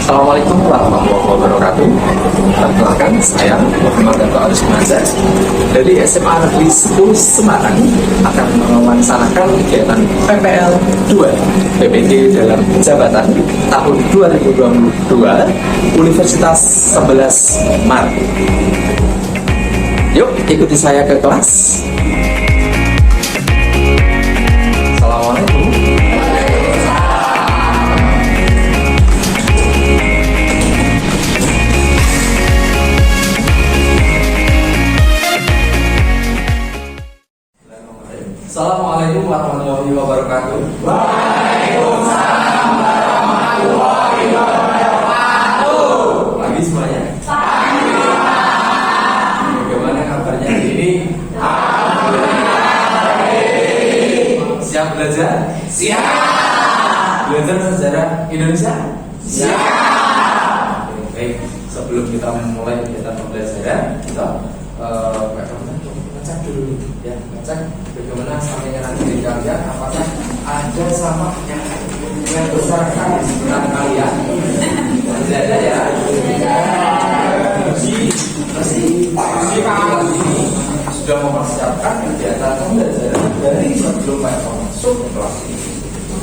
Assalamualaikum warahmatullahi wabarakatuh. Perkenalkan, saya Muhammad Dato Arus Mazhar dari SMA Negeri 10 Semarang akan mewacanakan kegiatan PPL 2 PPT dalam jabatan tahun 2022 Universitas 11 Maret. Yuk ikuti saya ke kelas. Assalamualaikum. Assalamualaikum warahmatullahi wabarakatuh. Waalaikumsalam warahmatullahi wabarakatuh. Pagi semuanya. Bagaimana kabarnya hari ini? Alhamdulillah baik. Siap belajar? Siap. Belajar sejarah Indonesia? Siap. Baik, sebelum kita memulai kegiatan pembelajaran, kita ngecek dulu ya, ngecek bagaimana sampainya nanti kalian, apakah ada sama yang besarkan di sekitar kalian? Tidak ada ya? Jadi kalian ini sudah mempersiapkan kegiatan pembelajaran dari sebelum mereka masuk ke kelas ini.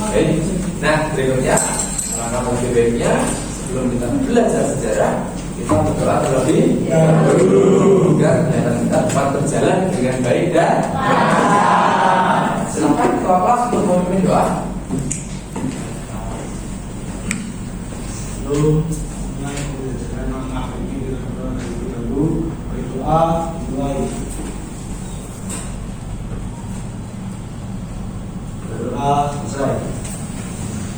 Oke, nah berikutnya langkah baiknya sebelum kita belajar sejarah, kita berdoa terlebih dahulu agar kegiatan kita dapat berjalan dengan baik dan lancar. Silakan ketua kelas untuk memimpin doa. Sebelum mulai pembelajaran langkah ini kita berdoa terlebih dahulu. Berdoa dimulai. Berdoa selesai.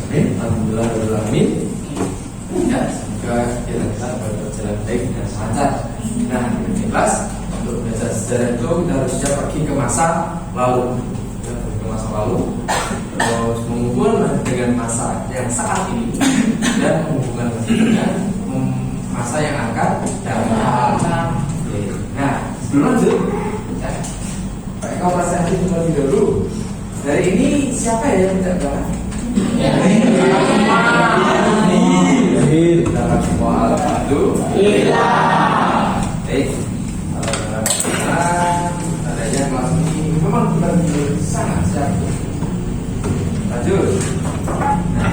Amin. Alhamdulillah. Ya, semoga kita dapat berjalan baik dan lancar. Nah, di kelas untuk belajar sejarah itu kita harusnya pergi ke masa lalu, ya, pergi ke masa lalu, terus menghubungkan dengan masa yang saat ini dan menghubungkan dengan masa yang akan datang. Nah, sebelum lanjut, ya, Pak Eko presentasi terlebih dahulu. Dari ini siapa ya yang tidak tahu? Kita semua alhamdulillah. Baik, adanya kelas ini memang benar-benar sangat siap. Lanjut. Nah,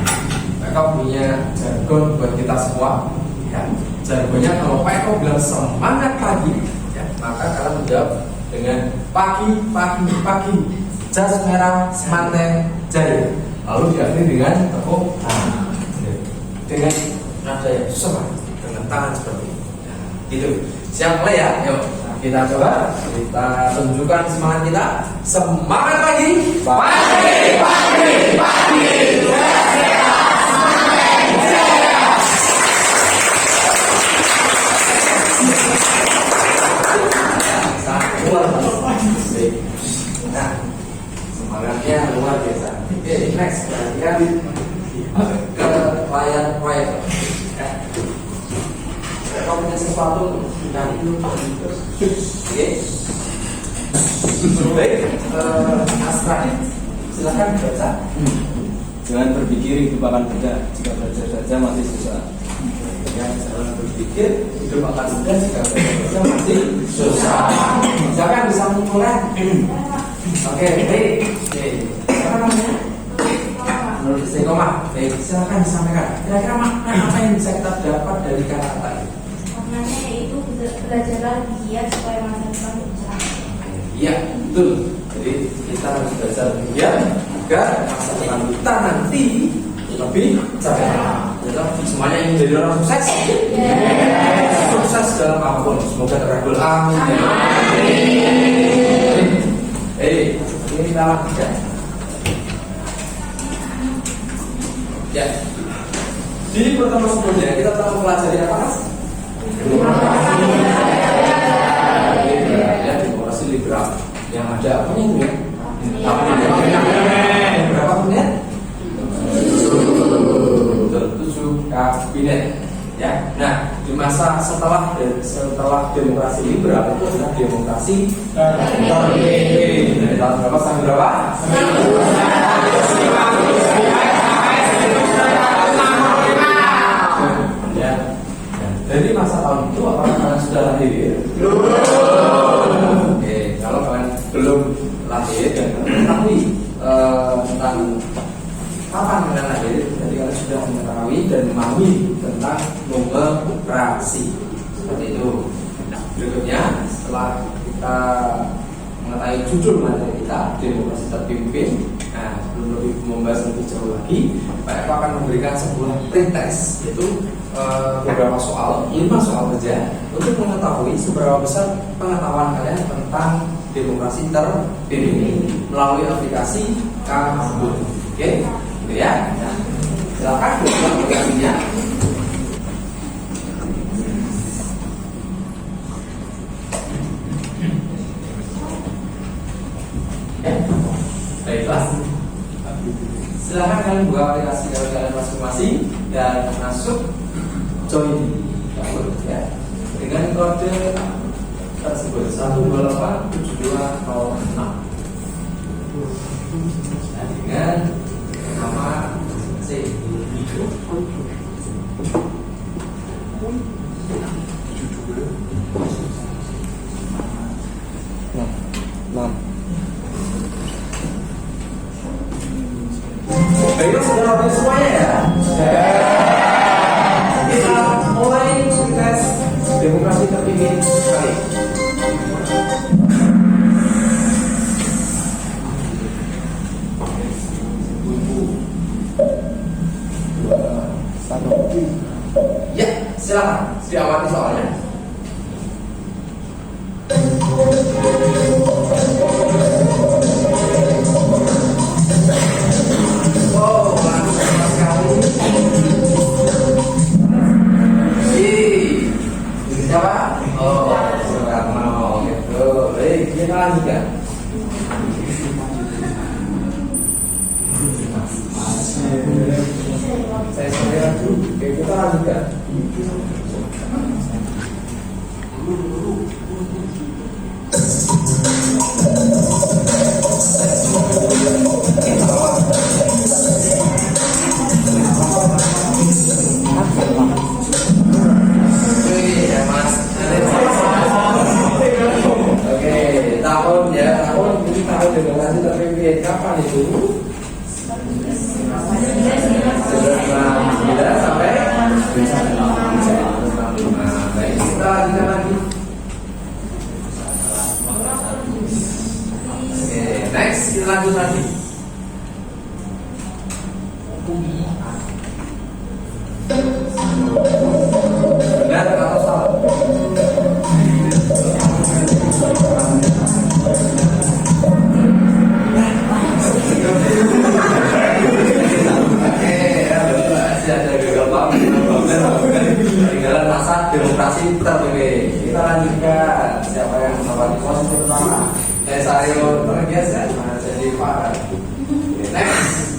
Pak Eko punya jargon buat kita semua. Ya, jargonnya kalau Pak Eko bilang semangat pagi, ya, maka kalian menjawab dengan pagi. Jas merah semanten jaya. Lalu diakhiri dengan tepuk tangan. Dengan nada yang semangat, dengan tangan seperti ini. Nah, gitu. Siap mulai ya? Yuk, kita coba. Kita tunjukkan semangat kita. Semangat pagi. Pagi. Nah, semangatnya luar biasa. Oke, next perhatikan ke layar proyektor. Ya. Kalau punya sesuatu yang itu, oke. Baik, Astra, silakan baca. Jangan berpikir hidup akan mudah jika belajar saja masih susah. Ya, jangan berpikir hidup akan mudah jika belajar saja masih susah. Jangan bisa memulai. Oke, baik. Siapa namanya? Menurut Istiqomah. Baik, silakan disampaikan. Kira-kira makna apa yang bisa kita dapat dari kata-kata ini? Maknanya yaitu belajarlah lebih giat supaya masa depan lebih cerah. Iya, betul. Jadi kita harus belajar lebih giat agar masa depan kita nanti lebih cerah. Jadi semuanya ingin jadi orang sukses. Sukses dalam apapun. Semoga terkabul. Amin. Ini kita lakukan. Ya. Di pertemuan sebelumnya kita telah mempelajari apa, Mas? Demokrasi liberal. Yang ada apanya itu ya? Berapa menit? 7 kabinet. Ya. Nah, di masa setelah demokrasi liberal itu adalah demokrasi dari tahun berapa sampai berapa? lahir? Oke, kalau kalian belum lahir dan mengetahui tentang kapan kalian lahir, jadi kalian sudah mengetahui dan memahami tentang numerasi seperti itu. Berikutnya, setelah kita mengetahui judul materi kita, demokrasi terpimpin. Nah, sebelum lebih membahas lebih jauh lagi, Pak Eko akan memberikan sebuah pretest, yaitu beberapa soal, 5 soal kerja untuk mengetahui seberapa besar pengetahuan kalian tentang demokrasi terpimpin melalui aplikasi Kahoot. Oke, gitu ya. Nah, silakan buka aplikasinya. Baiklah, silahkan kalian buka aplikasi kalian masing-masing dan masuk join Kahoot ya dengan kode tersebut 1287206 dengan nama C. Baiklah, sudah habis semuanya ya? Kita mulai tes demokrasi terpimpin kali. Ya, silakan diawali soalnya. Oh, langsung sama sekali. Siapa? Oh, Soekarno. Gitu. Baik, kita lanjutkan. Saya sampaikan dulu. Oke, kita lanjutkan. Tahun ini tahun demokrasi terpimpin kapan itu? 1969 sampai 1965. Baik, kita lanjutkan lagi. Oke, next kita lanjut lagi. Benar atau salah? Tinggalan masa demokrasi terpimpin. Kita lanjutkan. Siapa yang mendapat posisi pertama? Sario terbiasa jadi Farhan. Next.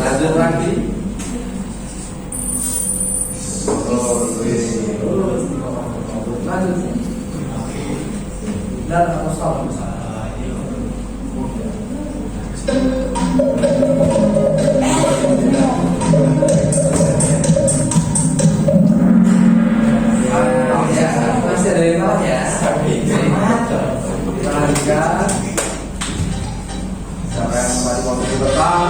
Lanjut lagi. Lanjut. Dan atau salah? Masih ada yang salah ya? Kita lanjutkan. Siapa yang kembali posisi pertama?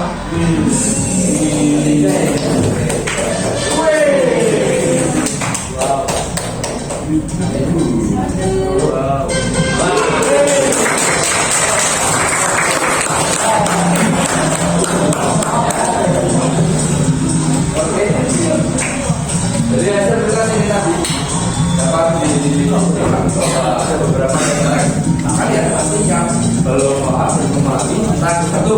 Oke. Jadi hasil berkas ini tadi dapat ada beberapa yang kalian pastikan belum paham dan memahami tentang satu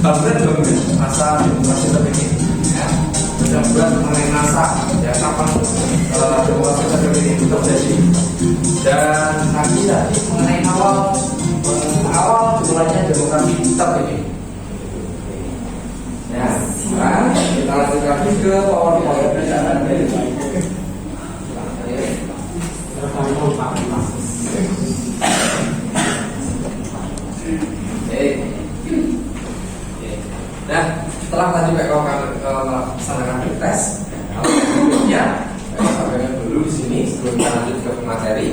Bangunan masa demokrasi terpimpin, ya. Dan juga mengenai masa, ya kapan demokrasi terpimpin itu terjadi. Dan tadi mengenai awal dimulainya demokrasi terpimpin. Ya, sekarang kita lanjut lagi ke PowerPoint. Nah, setelah tadi PKO melaksanakan tes, berikutnya PKO sampaikan dulu di sini sebelum kita lanjut ke materi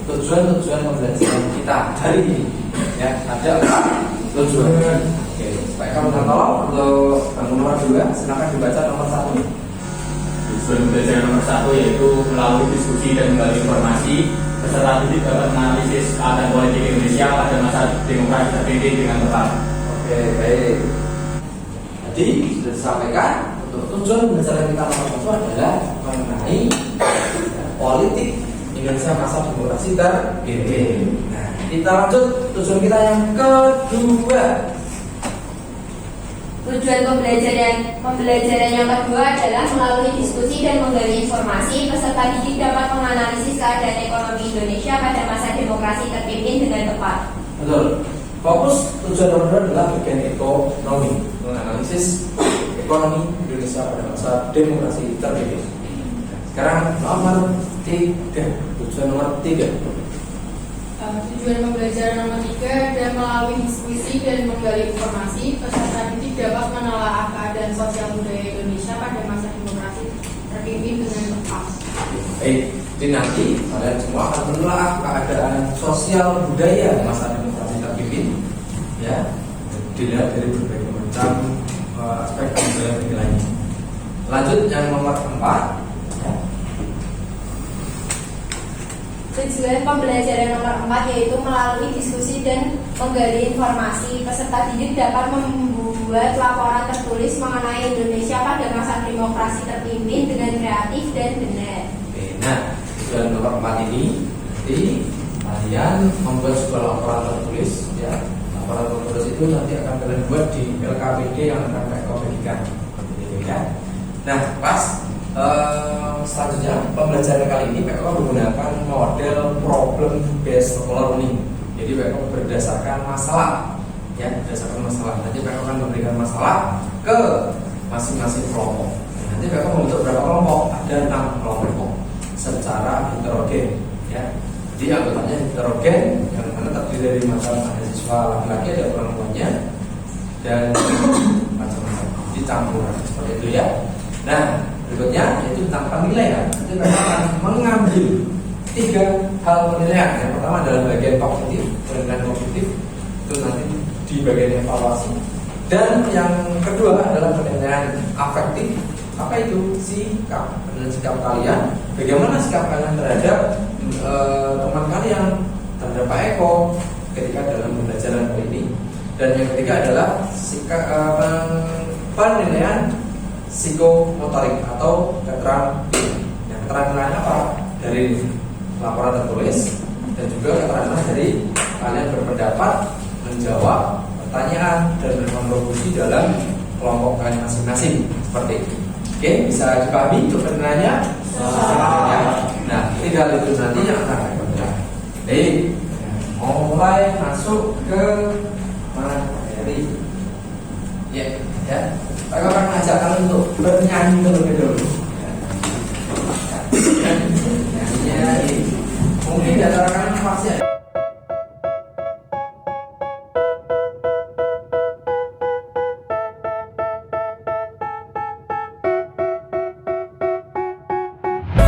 tujuan pembelajaran kita hari ini. Ya, ada 4 tujuan. Oke, PKO minta tolong untuk nomor 2, silakan dibaca nomor 1. Tujuan pembelajaran nomor 1 yaitu melalui diskusi dan menggali informasi, peserta didik dapat menganalisis keadaan politik Indonesia pada masa demokrasi terpimpin dengan tepat. Oke, baik. Jadi sudah disampaikan untuk tujuan pembelajaran kita nomor 1 adalah mengenai politik Indonesia masa demokrasi terpimpin. Nah, kita lanjut tujuan kita yang kedua. Tujuan pembelajaran yang kedua adalah melalui diskusi dan menggali informasi, peserta didik dapat menganalisis keadaan ekonomi Indonesia pada masa demokrasi terpimpin dengan tepat. Betul. Fokus tujuan nomor 2 adalah bagian ekonomi, menganalisis ekonomi Indonesia pada masa demokrasi terpimpin. Sekarang nomor 3, tujuan nomor 3. Tujuan pembelajaran nomor 3 adalah melalui diskusi dan menggali informasi, peserta didik dapat menelaah keadaan sosial budaya Indonesia pada masa demokrasi terpimpin dengan tepat. Jadi nanti kalian semua akan menelaah keadaan sosial budaya masa demokrasi terpimpin, ya, dilihat dari berbagai macam aspek budaya lainnya. Lanjut yang nomor 4. Tujuan pembelajaran nomor 4 yaitu melalui diskusi dan menggali informasi, peserta didik dapat membuat laporan tertulis mengenai Indonesia pada masa demokrasi terpimpin dengan kreatif dan benar. Oke, nah tujuan nomor 4 ini nanti kalian membuat sebuah laporan tertulis, ya. Laporan tertulis itu nanti akan kalian buat di LKPD yang akan PKO bagikan, ya. Nah, pas selanjutnya pembelajaran kali ini PKO menggunakan model problem based learning. Jadi PKO berdasarkan masalah, ya, berdasarkan masalah. Nanti PKO akan memberikan masalah ke masing-masing kelompok. Nanti PKO membentuk berapa kelompok? Ada 6 kelompok secara heterogen, ya. Jadi anggotanya heterogen, yang mana terdiri dari macam mahasiswa laki-laki, ada perempuannya, dan macam-macam. Jadi campuran seperti itu, ya. Nah, berikutnya yaitu tentang penilaian. Nanti mereka akan mengambil 3 hal penilaian. Yang pertama adalah bagian kognitif, penilaian kognitif itu nanti di bagian evaluasi. Dan yang kedua adalah penilaian afektif. Apa itu? Sikap. Penilaian sikap kalian. Bagaimana sikap kalian terhadap teman kalian, terhadap Pak Eko ketika dalam pembelajaran kali ini. Dan yang ketiga adalah sikap penilaian psikomotorik atau keterampilan. Yang keterampilan apa? Dari laporan tertulis dan juga keterampilan dari kalian berpendapat, menjawab pertanyaan dan berkontribusi dalam kelompok kalian masing-masing seperti itu. Oke, bisa dipahami untuk penilaiannya? Nah, 3 itu nanti yang akan kita. Baik, mulai masuk ke materi. Ya. Saya akan mengajak kalian untuk bernyanyi terlebih dahulu. Nyanyi. Mungkin di antara kalian pasti ada.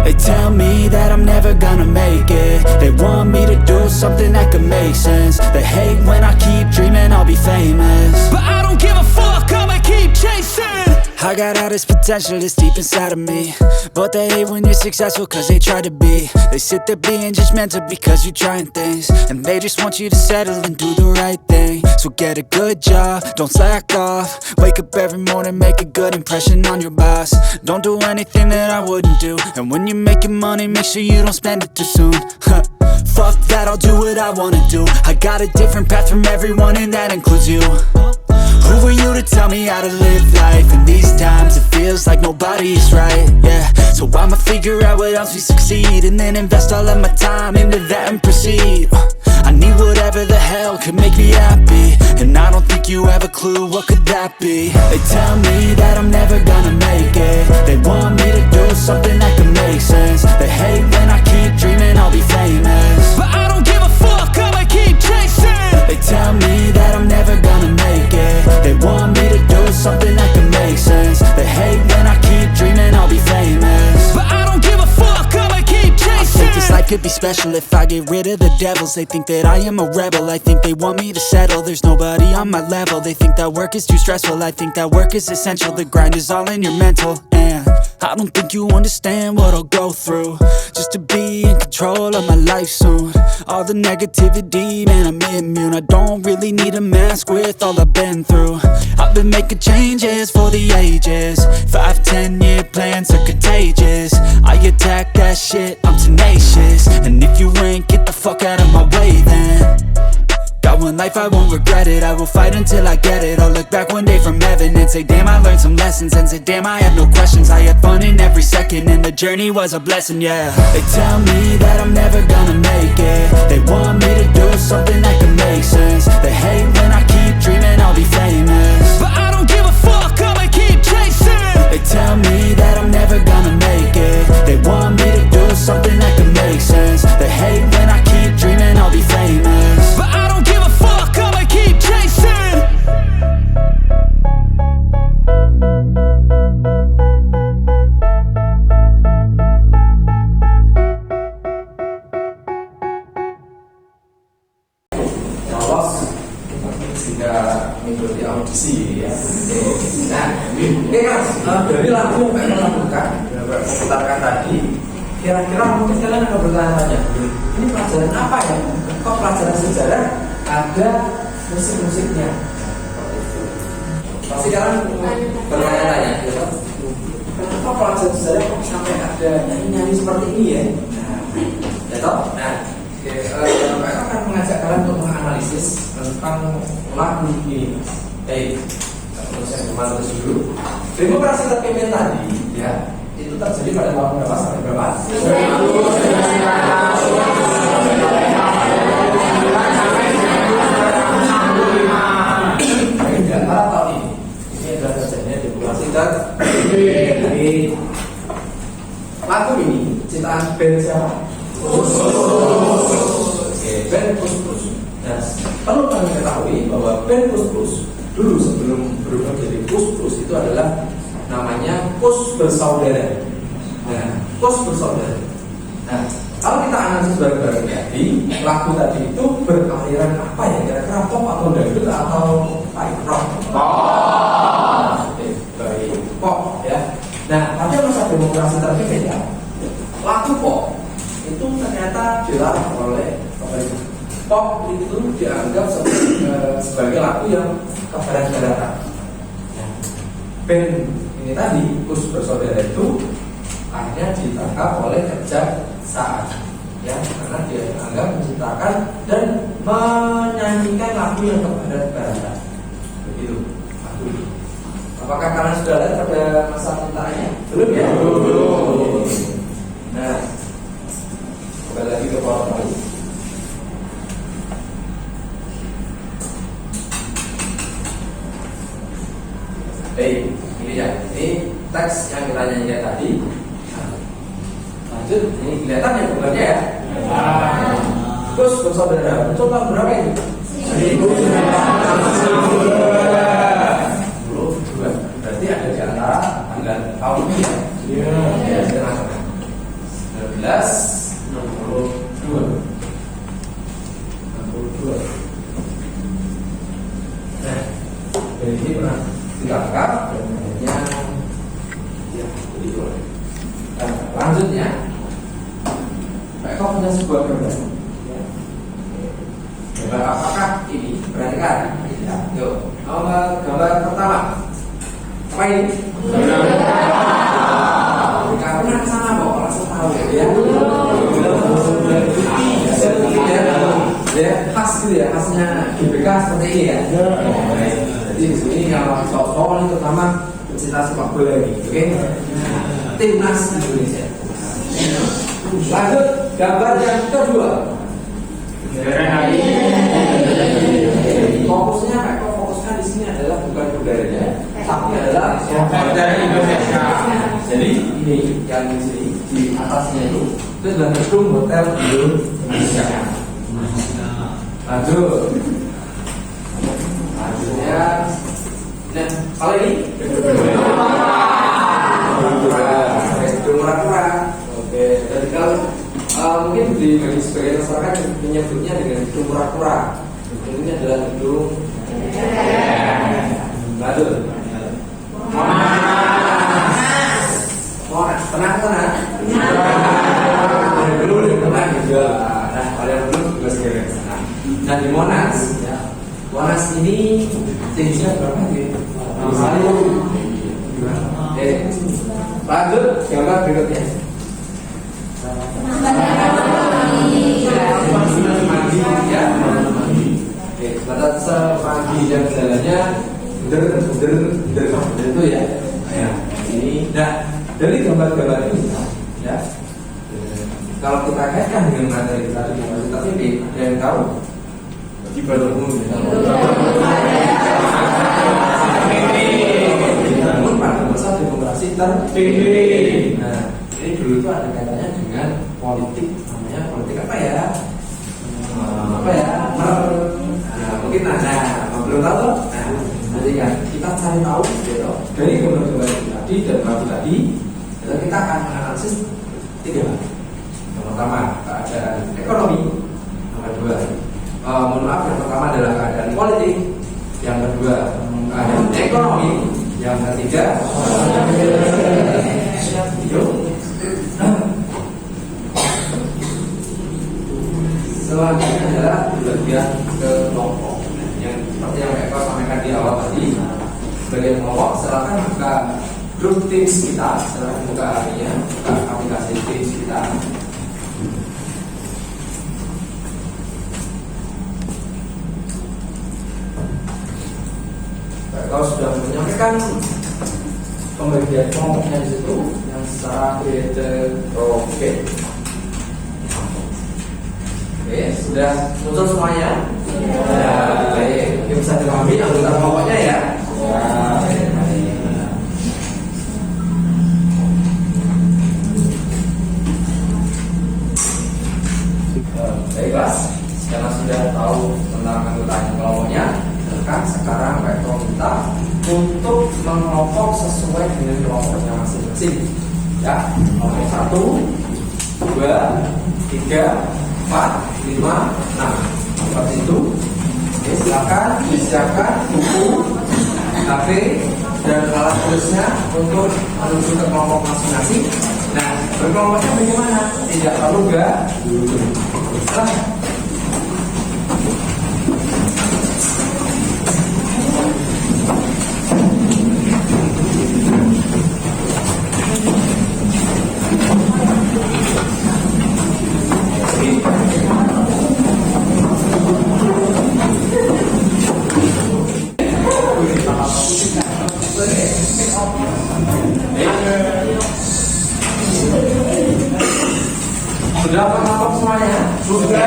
They tell me that I'm never gonna make it. They want me to do something that could make sense. They hate when I keep dreaming I'll be famous, but I don't give a fuck, I'ma keep chasing. I got all this potential that's deep inside of me, but they hate when you're successful cause they try to be. They sit there being judgmental because you're trying things, and they just want you to settle and do the right thing. So get a good job, don't slack off. Wake up every morning, make a good impression on your boss. Don't do anything that I wouldn't do, and when you're making money, make sure you don't spend it too soon. Fuck that, I'll do what I wanna do. I got a different path from everyone and that includes you. Who who are you to tell me how to live life? In these times it feels like nobody's right, yeah. So I'ma figure out what else we succeed, and then invest all of my time into that and proceed. I need whatever the hell could make me happy, and I don't think you have a clue what could that be. They tell me that I'm never gonna make it. They want me to do something that can make sense. They hate when I keep dreaming I'll be famous, but I don't give a fuck, I'ma keep chasing. They tell me that I'm never gonna make it. They want me to do something that can make sense. They hate when I keep dreaming I'll be famous, but I don't give a fuck, I'ma keep chasing. I think this life could be special if I get rid of the devils. They think that I am a rebel, I think they want me to settle. There's nobody on my level, they think that work is too stressful. I think that work is essential, the grind is all in your mental. And I don't think you understand what I'll go through just to be in control of my life soon. All the negativity, man, I'm immune. I don't really need a mask with all I've been through. I've been making changes for the ages. 5-10 year plans are contagious. I attack that shit, I'm tenacious. And if you ain't, get the fuck out of my way then. Got one life, I won't regret it. I will fight until I get it. I'll look back one day from heaven and say, damn, I learned some lessons. And say, damn, I had no questions. I had fun in every second, and the journey was a blessing, yeah. They tell me that I'm never gonna make it. They want me to do something that can make sense. They hate when I keep dreaming I'll be famous, but I don't give a fuck, I'ma keep chasing. They tell me that I'm never gonna make it. They want me to do something that can make sense. They hate when I keep dreaming I'll be famous, but I don't give a fuck, I'ma keep chasing. lolos sehingga mengikuti audisi ya. Nah, oke Mas, dari lagu yang kita lakukan, putarkan tadi, kira-kira mungkin kalian akan bertanya-tanya, ini pelajaran apa ya? Kok pelajaran sejarah ada musik-musiknya? Pasti kalian bertanya-tanya, gitu. Kenapa pelajaran sejarah kok sampai ada nyanyi-nyanyi seperti ini ya? Ya toh? Nah, mereka akan mengajak kalian untuk menganalisis tentang lagu ini. Baik, saya kembali dulu. Demokrasi terpimpin tadi, ya, itu terjadi pada tahun berapa sampai berapa? 1965. Baik, di antara tahun ini adalah terjadinya demokrasi terpimpin. Lagu ini ciptaan band siapa? Band Kus Plus. Nah, perlu kami ketahui bahwa band Kus Plus dulu sebelum berubah jadi Kus Plus itu adalah namanya Kus Bersaudara. Nah, Kus Bersaudara. Nah, kalau kita analisis bareng-bareng tadi, lagu tadi itu beraliran apa ya? Kira-kira pop atau dangdut atau rock? Pop. Baik, pop ya. Nah, pada masa demokrasi terpimpin ya, lagu pop itu ternyata dilarang oleh pemerintah. Pop itu dianggap sebagai lagu yang kebarat-baratan. Nah, band ini tadi, Kus Bersaudara itu akhirnya ditangkap oleh kejaksaan, ya, karena dia dianggap menciptakan dan menyanyikan lagu yang kebarat-baratan. Begitu lagu ini. Apakah kalian sudah lihat pada masa ceritanya? Belum ya? Belum. Nah, kembali lagi ke PowerPoint. Baik, ini ya, ini teks yang kita nyanyikan tadi. Nah, lanjut, ini kelihatan ya bukannya ya? Kus Bersaudara, betul tahun berapa itu? 1962. Berarti ada di antara tanggal tahun ini ya? Iya. 1962. Nah, dari ini pernah ditangkap dan akhirnya ya begitu. Nah, lanjutnya mereka punya sebuah gambar. Gambar apakah ini? Perhatikan ya. Yuk, gambar pertama apa ini? Nggak pernah kesana kok, langsung tahu ya. Ya khas gitu ya, khasnya GBK seperti seperti ini ya. Jadi di sini kalau soal ini terutama pecinta sepak bola ini, oke? Timnas Indonesia. Lanjut gambar yang kedua. Fokusnya fokusnya di sini adalah bukan budayanya, tapi adalah Dari Indonesia. Jadi ini yang di sini di atasnya itu adalah gedung hotel Indonesia. Lanjutnya, nah kalau ini gedung Murah-Murah. Oke, dan kalau mungkin bagi sebagian masyarakat menyebutnya dengan gedung Murah-Murah. Ini adalah gedung Monas, pernah tenang juga. Nah, kalau yang belum juga segera ke sana. Nah di Monas, ya, Monas ini tingginya berapa gitu? Misalnya, lanjut gambar berikutnya. Ya, batas semanggi dan jalannya itu ya. Nah, ini, nah dari gambar-gambar ini, ya. Kalau kita kaitkan dengan materi tadi Universitas ini, ada yang tahu di Bandung dibangun pada masa demokrasi tertinggi. Nah, ini dulu itu ada kaitannya dengan politik, namanya politik apa ya? Mungkin ada, belum tahu. Nah, nanti kan kita cari tahu gitu. Dari gambar-gambar tadi dan batu tadi, kita akan menganalisis tiga. Yang pertama keadaan ekonomi, yang kedua yang pertama adalah keadaan politik, yang kedua keadaan ekonomi, yang ketiga selanjutnya adalah bagian kelompok yang seperti yang Eko sampaikan di awal tadi. Bagian kelompok silakan buka grup Teams kita, silakan buka harinya, buka aplikasi Teams kita. Kalau sudah menyampaikan pembagian kelompoknya di situ yang secara heterogen. Oke, sudah muncul semuanya? Ya, baik. Ini bisa dipahami anggota kelompoknya ya. Baiklah, karena sudah tahu tentang anggota kelompoknya, sekarang Pak Eko minta untuk mengelompok sesuai dengan kelompoknya masing-masing. Ya, kelompok 1, 2, 3, 4, 5, 6. Seperti itu. Oke, silakan disiapkan buku, HP, dan alat tulisnya untuk menuju ke kelompok masing-masing. Nah, berkelompoknya bagaimana? Tidak perlu sudah mengelompok semuanya? Sudah.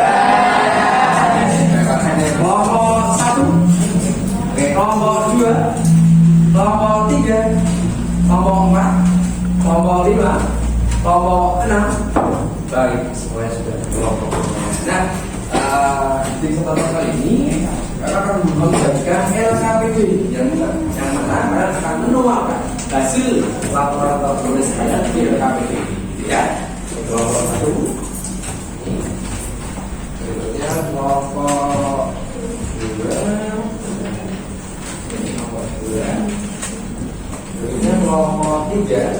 Kelompok 1, kelompok 2, kelompok 3, kelompok 4, kelompok 5, kelompok 6. Baik, semuanya sudah kelompok. Nah, di kesempatan kali ini kita akan membagikan LKPD yang mana akan menuangkan hasil laporan tertulis di LKPD, ya. Kelompok 1, berikutnya kelompok 2, berikutnya kelompok 3,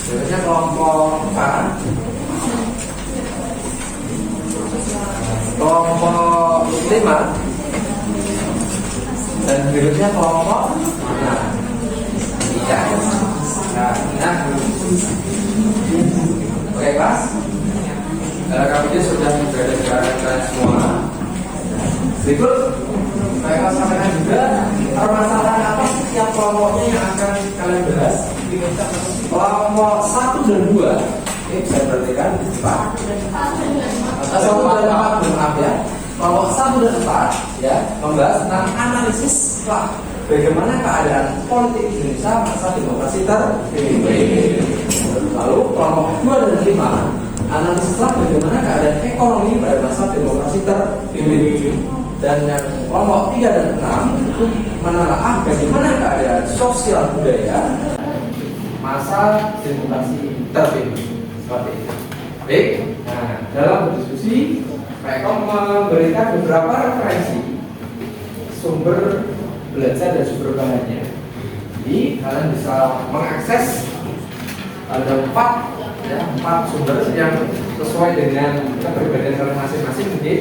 berikutnya kelompok 4, kelompok 5, dan berikutnya kelompok 6. Ya. Nah. Oke, Mas. Kami sudah berada di kalian semua. Berikut saya akan sampaikan juga permasalahan apa sih setiap kelompoknya yang akan kalian bahas. Kelompok 1 dan 2 ini bisa diperhatikan di depan. 1 dan 4 maaf ya. Kelompok 1 dan 4 ya membahas tentang analisis bagaimana keadaan politik Indonesia masa demokrasi terpimpin. Lalu kelompok 2 dan 5 analisis bagaimana keadaan ekonomi pada masa demokrasi terpimpin. Dan yang kelompok 3 dan 6 itu menelaah bagaimana keadaan sosial budaya masa demokrasi terpimpin. Seperti itu. Baik, nah dalam berdiskusi Pak Eko memberikan beberapa referensi sumber belajar dan sumber bahannya. Jadi kalian bisa mengakses ada 4 sumber yang sesuai dengan kepribadian kalian masing-masing. Mungkin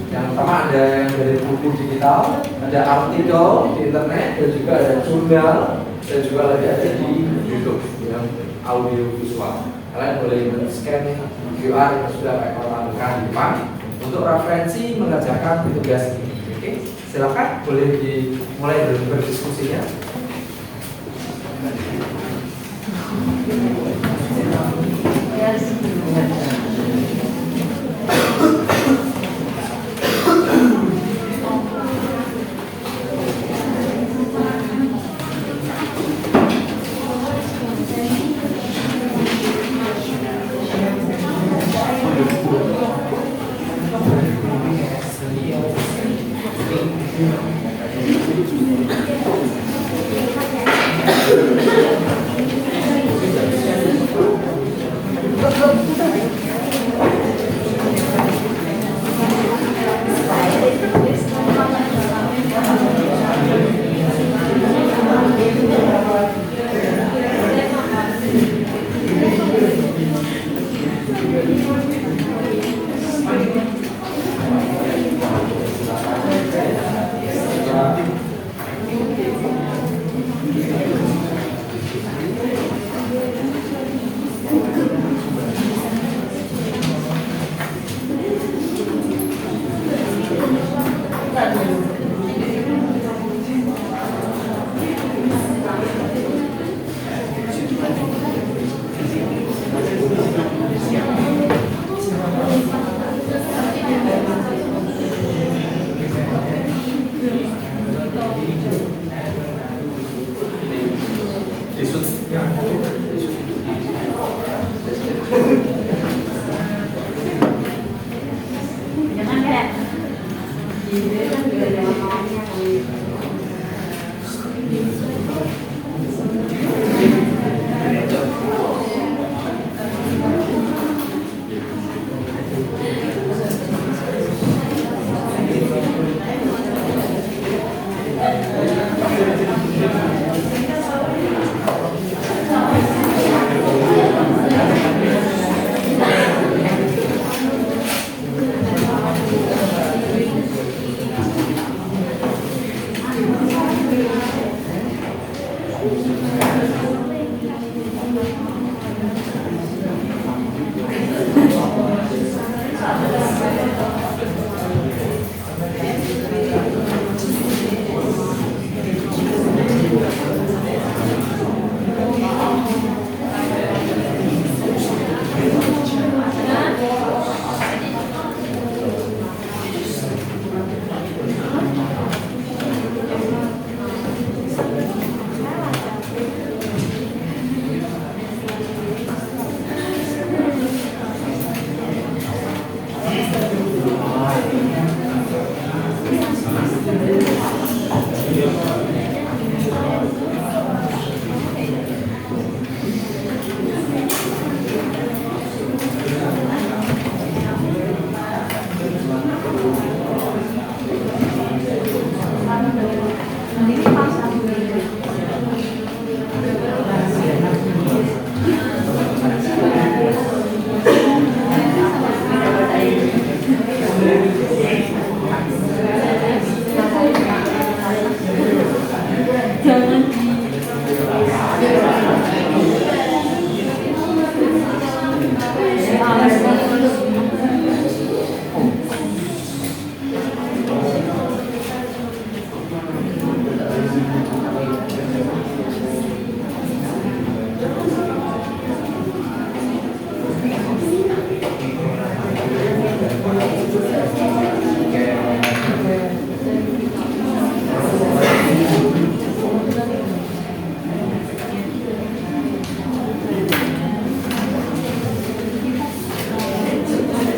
yang pertama ada yang dari buku digital, ada artikel di internet, dan juga ada jurnal, dan juga lagi ada di YouTube yang audio visual. Kalian boleh men-scan QR yang sudah Pak Eko tampilkan di depan untuk referensi mengerjakan tugas ini. Oke, silakan boleh dimulai berdiskusinya.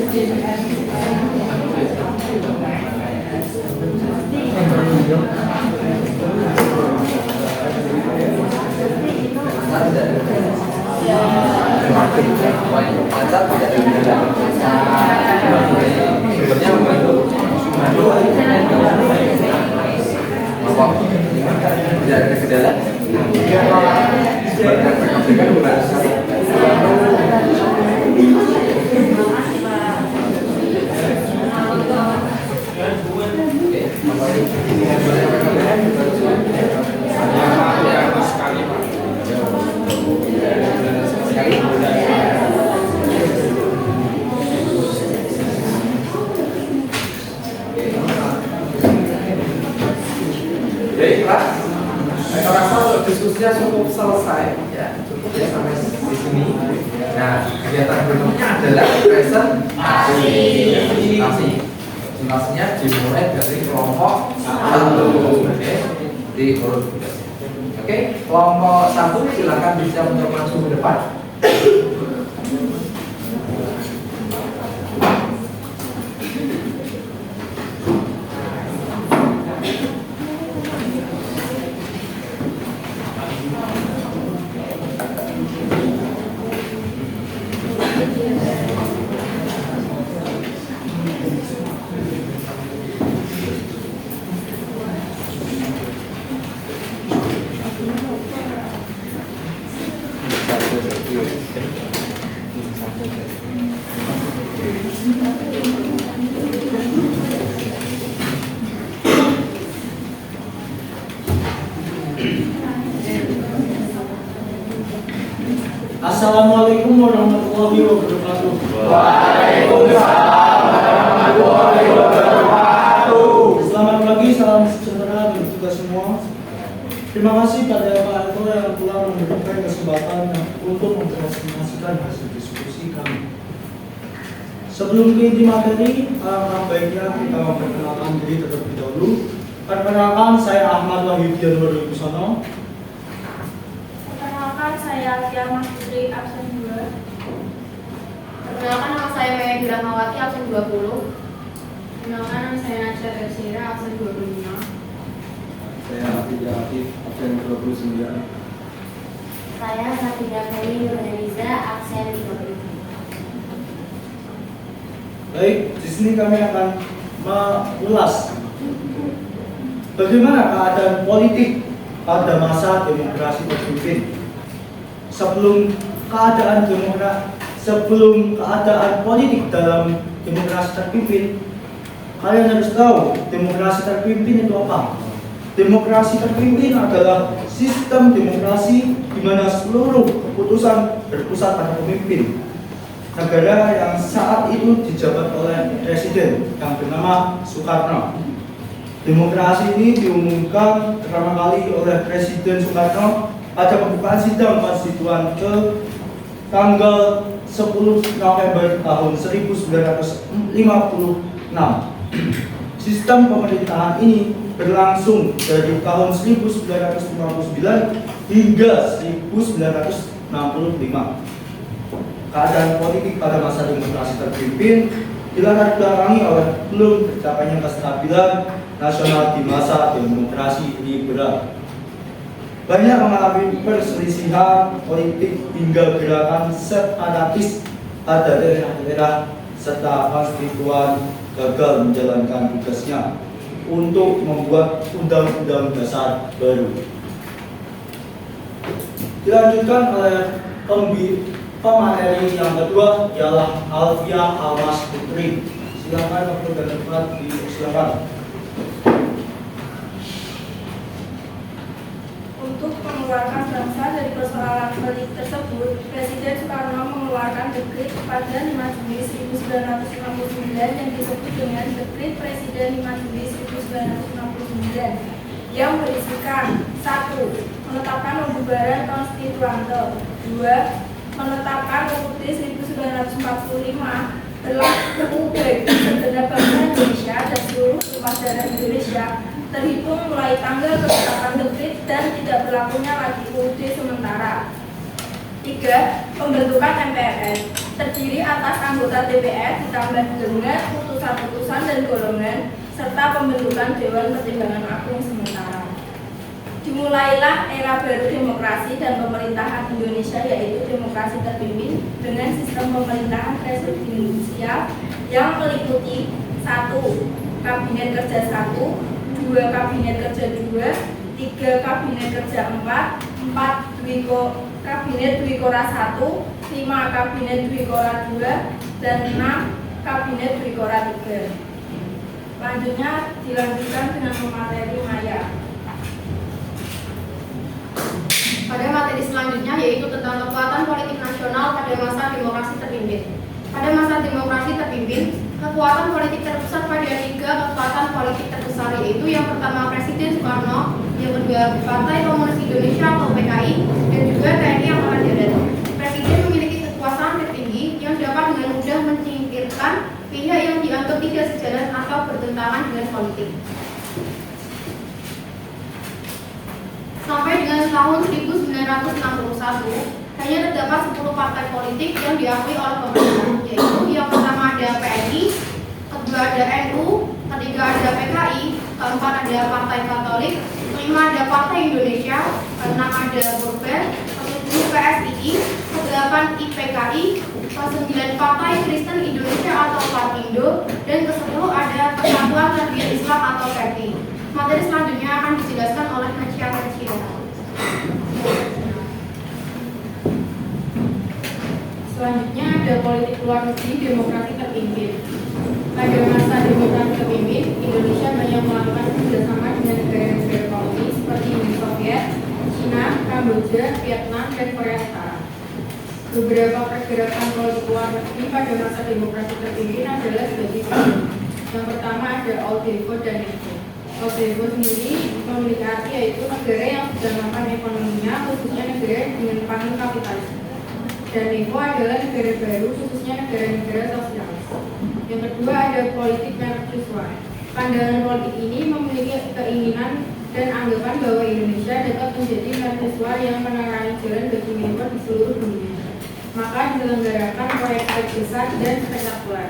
Tidak ada kendala. Baiklah, saya rasa untuk diskusinya cukup selesai ya, cukup ya sampai di sini. Nah, kegiatan berikutnya adalah presentasi. Presentasinya dimulai dari kelompok 1. Oke, diurut. Oke, kelompok 1 silakan bisa untuk maju ke depan. Assalamualaikum warahmatullahi wabarakatuh. Waalaikumsalam warahmatullahi wabarakatuh. Selamat pagi, salam sejahtera untuk kita semua. Terima kasih pada Pak Eko yang telah memberikan kesempatan untuk mempresentasikan hasil diskusi kami. Sebelum ke inti materi, baiknya kita memperkenalkan diri terlebih dahulu. Perkenalkan, saya Ahmad Wahyudian Wardiokusono. Perkenalkan, saya Alfia Mahputri, absen 2. Perkenalkan, nama saya Maya Rahmawati, absen 20. Perkenalkan, nama saya Najwa Tersira, absen 25. Saya Hafidh Afif, absen 29. Saya Safidah Feni Nurhaliza, absen 25. Baik, di sini kami akan mengulas bagaimana keadaan politik pada masa demokrasi terpimpin. Sebelum keadaan politik dalam demokrasi terpimpin, kalian harus tahu demokrasi terpimpin itu apa. Demokrasi terpimpin adalah sistem demokrasi di mana seluruh keputusan berpusat pada pemimpin negara yang saat itu dijabat oleh presiden yang bernama Soekarno. Demokrasi ini diumumkan pertama kali oleh Presiden Soekarno pada pembukaan sidang konstituan ke tanggal 10 November tahun 1956. Sistem pemerintahan ini berlangsung dari tahun 1959 hingga 1965. Keadaan politik pada masa demokrasi terpimpin dilatar belakangi oleh belum tercapainya kestabilan nasional di masa demokrasi liberal. Banyak mengalami perselisihan politik hingga gerakan separatis pada daerah-daerah serta konstituan gagal menjalankan tugasnya untuk membuat undang-undang dasar baru. Dilanjutkan oleh pemateri yang kedua ialah Alfia Almas Putri. Silakan waktu dan tempat dipersilakan. Untuk mengeluarkan bangsa dari persoalan politik tersebut, Presiden Soekarno mengeluarkan dekret pada 5 Juli 1969 yang disebut dengan Dekret Presiden 5 Juli 1969 yang berisikan 1. Menetapkan pembubaran konstituante. 2. Menetapkan UUD 1945 berlaku bagi segenap bangsa Indonesia dan seluruh tumpah darah Indonesia terhitung mulai tanggal ketetapan dekret dan tidak berlakunya lagi UUD sementara. 3. Pembentukan MPRN. terdiri atas anggota DPR ditambah dengan putusan-putusan dan golongan serta pembentukan Dewan Pertimbangan Agung sementara. Dimulailah era baru demokrasi dan pemerintahan Indonesia, yaitu demokrasi terpimpin dengan sistem pemerintahan presidensial yang meliputi 1. Kabinet Kerja 1, 2. Kabinet Kerja 2, 3. Kabinet Kerja 4, 4. Kabinet Dwikora 1, 5. Kabinet Dwikora 2, dan 6. Kabinet Dwikora 3. Selanjutnya dilanjutkan dengan materi maya. Pada materi selanjutnya yaitu tentang kekuatan politik nasional pada masa demokrasi terpimpin. Pada masa demokrasi terpimpin, kekuatan politik terpusat pada 3 kekuatan politik terbesar, yaitu yang pertama Presiden Soekarno, yang kedua Partai Komunis Indonesia atau PKI, dan juga TNI Angkatan Darat. Presiden memiliki kekuasaan tertinggi yang dapat dengan mudah menyingkirkan pihak yang dianggap tidak sejalan atau bertentangan dengan politik. Sampai dengan tahun 1961, hanya terdapat 10 partai politik yang diakui oleh pemerintah, yaitu yang pertama ada PNI, kedua ada NU, ketiga ada PKI, keempat ada Partai Katolik, kelima ada Partai Indonesia, keenam ada Golkar, ketujuh PSII, kedelapan IPKI, kesembilan Partai Kristen Indonesia atau Partindo, dan kesepuluh ada Persatuan Terbiat Islam atau PTI. Materi selanjutnya akan dijelaskan oleh Nacia. Selanjutnya ada politik luar negeri demokrasi terpimpin. Pada masa demokrasi terpimpin, Indonesia banyak melakukan kerjasama dengan negara-negara koloni seperti Uni Soviet, Cina, Kamboja, Vietnam, dan Korea Utara. Beberapa pergerakan politik luar negeri pada masa demokrasi terpimpin adalah sebagai berikut. Yang pertama ada Aldevo dan Nevo. Aldevo sendiri memiliki arti yaitu negara yang sudah matang ekonominya, khususnya negara dengan pangan kapitalisme. Dan Nevo adalah negara baru, khususnya negara-negara sosialis. Yang kedua ada politik mercusuar. Pandangan politik ini memiliki keinginan dan anggapan bahwa Indonesia dapat menjadi mercusuar yang menerangi jalan bagi Nevo di seluruh dunia. Maka diselenggarakan proyek besar dan spektakuler.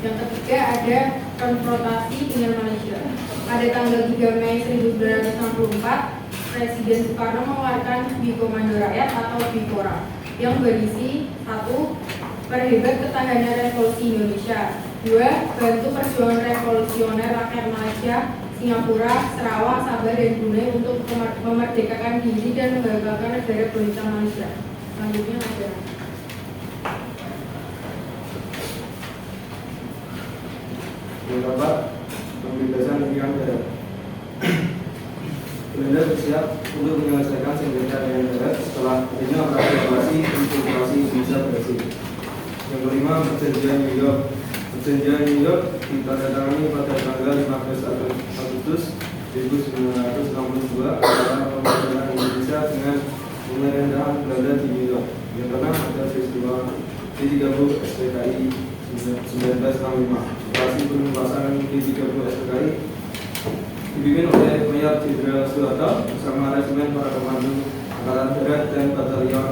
Yang ketiga ada konfrontasi dengan Malaysia. Pada tanggal 3 Mei 1964, Presiden Soekarno mengeluarkan Bi Komando Rakyat atau Bikora yang berisi 1. Perhebat ketahanan revolusi Indonesia, 2. Bantu perjuangan revolusioner rakyat Malaysia, Singapura, Sarawak, Sabah, dan Brunei untuk memerdekakan diri dan membanggakan negara bangsa Malaysia. Selanjutnya ada Bapak pembebasan pimpinan darat. Belanda bersiap untuk menyelesaikan sengketa dengan darat setelah adanya operasi infiltrasi Indonesia berhasil. Yang kelima, perjanjian New York. Perjanjian New York ditandatangani pada tanggal 15 Agustus 1962 antara pemerintahan Indonesia dengan pemerintahan Belanda di New York. Yang keenam ada peristiwa G30 SPKI 1965. Operasi penumpasan G30 SPKI dipimpin oleh Mayor Jenderal Soeharto bersama resimen para komando Angkatan Darat dan Batalion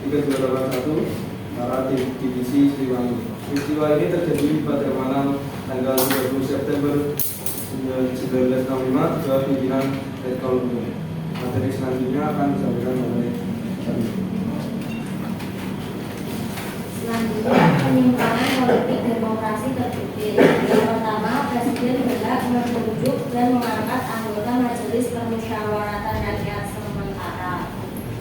3281 para divisi Siliwangi. Peristiwa ini terjadi pada malam tanggal 30 September 1965 ke pimpinan Letkol Gunung. Materi selanjutnya akan disampaikan oleh kami. selanjutnya penyimpangan politik demokrasi terpimpin. Yang pertama, Presiden berhak menunjuk dan mengangkat anggota Majelis Permusyawaratan Rakyat sementara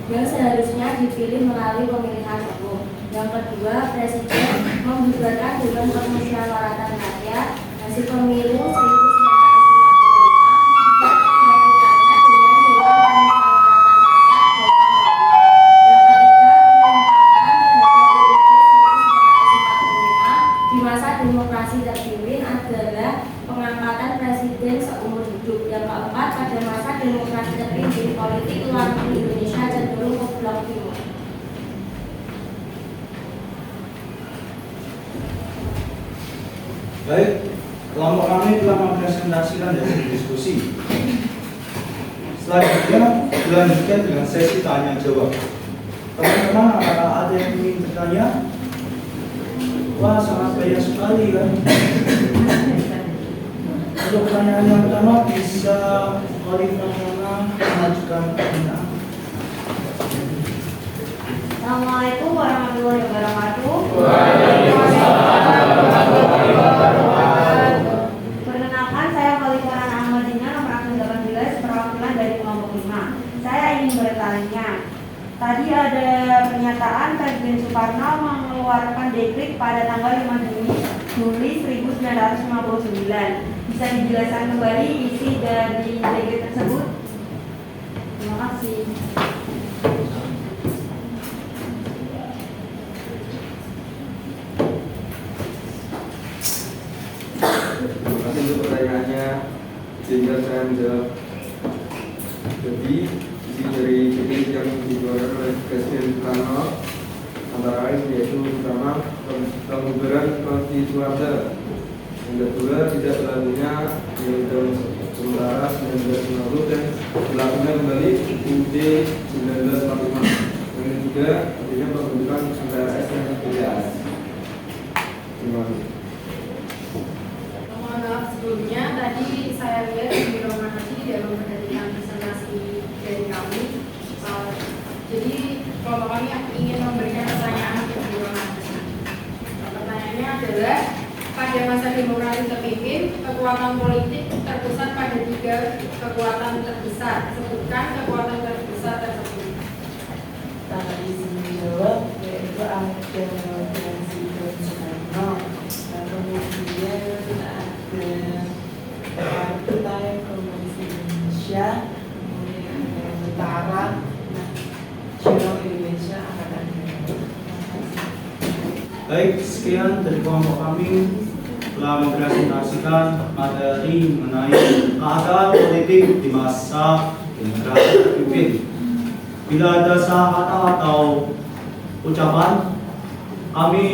yang seharusnya dipilih melalui pemilihan umum. Yang kedua, Presiden membubarkan Dewan Permusyawaratan Rakyat hasil pemilu 1955 demokrasi terpimpin adalah pengangkatan presiden seumur hidup. Yang keempat, pada masa demokrasi terpimpin, politik luar negeri Indonesia cenderung ke blok timur. Baik, kelompok kami telah mempresentasikan dari diskusi. Selanjutnya dilanjutkan dengan sesi tanya jawab. Teman-teman, apakah ada yang ingin bertanya? Wah, sangat banyak sekali kan. Untuk pertanyaan yang pertama bisa Khalifah mengajukan pertanyaan. Assalamualaikum warahmatullahi wabarakatuh. Perkenalkan, saya Khalifah Ahmadina, nomor akun 18, perwakilan dari kelompok 5. Saya ingin bertanya, tadi ada pernyataan Presiden Soekarno mengeluarkan dekret pada tanggal 5 Juli 1959. Bisa dijelaskan kembali isi dari dekret tersebut? Terima kasih. Terima kasih untuk pertanyaannya, sehingga saya menjawab. Jadi isi dari dekret yang dikeluarkan oleh Presiden Soekarno antara lain yaitu pertama pembubaran konstituante, yang kedua tidak berlakunya Undang-Undang sementara 1950 dan berlakunya kembali UUD 1945. Yang ketiga artinya pembentukan MPRS dan PPAS. Terima kasih. Mohon maaf sebelumnya, tadi saya lihat di ruangan nanti tidak memperhatikan presentasi dari kami. Jadi kelompok kami ingin memberikan pertanyaan untuk di ruangan nanti. Pertanyaannya adalah, pada masa demokrasi terpimpin, kekuatan politik terpusat pada 3 kekuatan terbesar. Sebutkan kekuatan terbesar tersebut. Tadi sini jawab yaitu ada Presiden Soekarno, kemudian ada Partai Komunis Indonesia, kemudian ada Utara, Nasional Indonesia Angkatan Darat. Baik, sekian dari kelompok kami telah mempresentasikan materi mengenai keadaan politik di masa demokrasi terpimpin. Bila ada salah kata atau ucapan, kami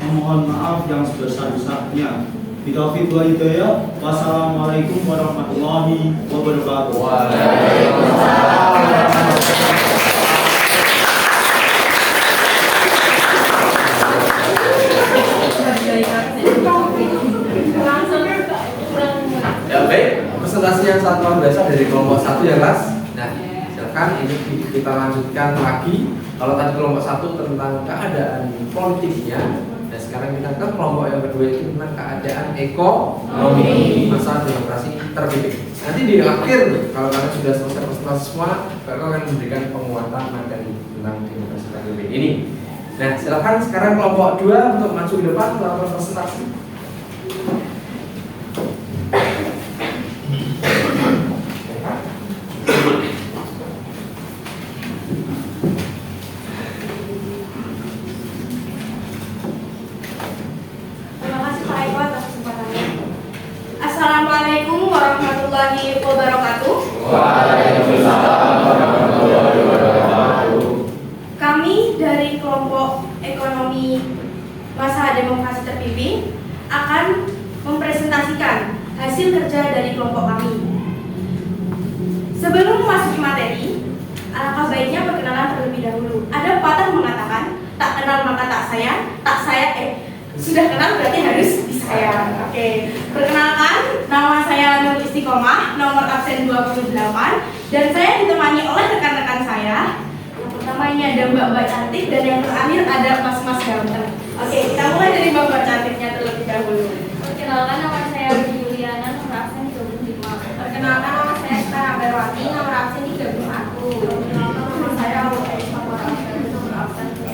memohon maaf yang sebesar-besarnya. Bitaufiq wal hidayah. Wassalamualaikum warahmatullahi wabarakatuh. Ya baik, presentasi yang sangat luar biasa dari kelompok 1 ya kelas. Nah, silakan ini kita lanjutkan lagi. Kalau tadi kelompok 1 tentang keadaan politiknya, dan sekarang kita ke kelompok yang kedua itu tentang keadaan ekonomi masa demokrasi terpimpin. Nanti di akhir, kalau kalian sudah selesai presentasi semua, baru akan memberikan penguatan materi tentang demokrasi terpimpin ini. Nah, silakan sekarang kelompok 2 untuk maju ke depan melakukan presentasi. Assalamualaikum warahmatullahi wabarakatuh. Waalaikumsalam warahmatullahi wabarakatuh. Kami dari kelompok ekonomi masa demokrasi terpimpin akan mempresentasikan hasil kerja dari kelompok kami. Sebelum memasuki materi, alangkah baiknya perkenalan terlebih dahulu. Ada pepatah mengatakan, tak kenal maka tak sayang, sudah kenal berarti harus disayang. Oke. Perkenalkan, nama saya Nur Istiqomah, nomor absen 28, dan saya ditemani oleh rekan-rekan saya. Yang pertama ini ada Mbak-mbak cantik, dan yang terakhir ada Mas-mas ganteng. Oke, kita mulai dari Mbak-mbak cantiknya terlebih dahulu. Perkenalkan, nama saya Budi Juliana, nomor absen 25. Perkenalkan, nama saya Setara Berwati, nomor absen 31. Perkenalkan, nama saya Abu Ais, nomor absen 31.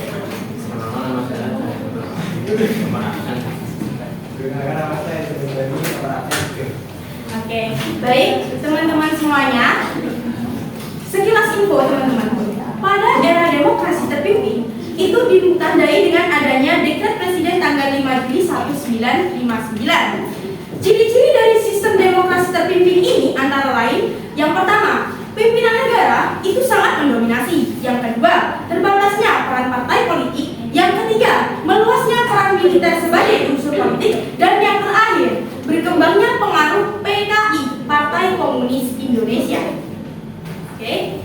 Oke, baik teman-teman semuanya. Sekilas info teman-teman, pada era demokrasi terpimpin itu ditandai dengan adanya dekret presiden tanggal 5 Juli 1959. Ciri-ciri dari sistem demokrasi terpimpin ini antara lain, yang pertama, pimpinan negara itu sangat mendominasi. Yang kedua, terbatasnya peran partai politik. Yang ketiga, meluasnya peran militer sebagai unsur politik. Dan yang terakhir, berkembangnya pengaruh PKI, Partai Komunis Indonesia. Oke.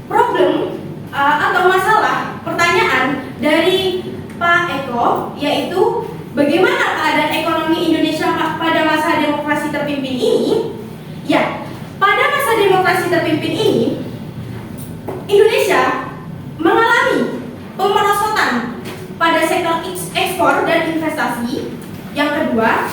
Problem atau masalah pertanyaan dari Pak Eko yaitu keadaan ekonomi Indonesia pada masa demokrasi terpimpin ini? Ya, pada masa demokrasi terpimpin ini, Indonesia mengalami pemerosotan pada sektor ekspor dan investasi. Yang kedua,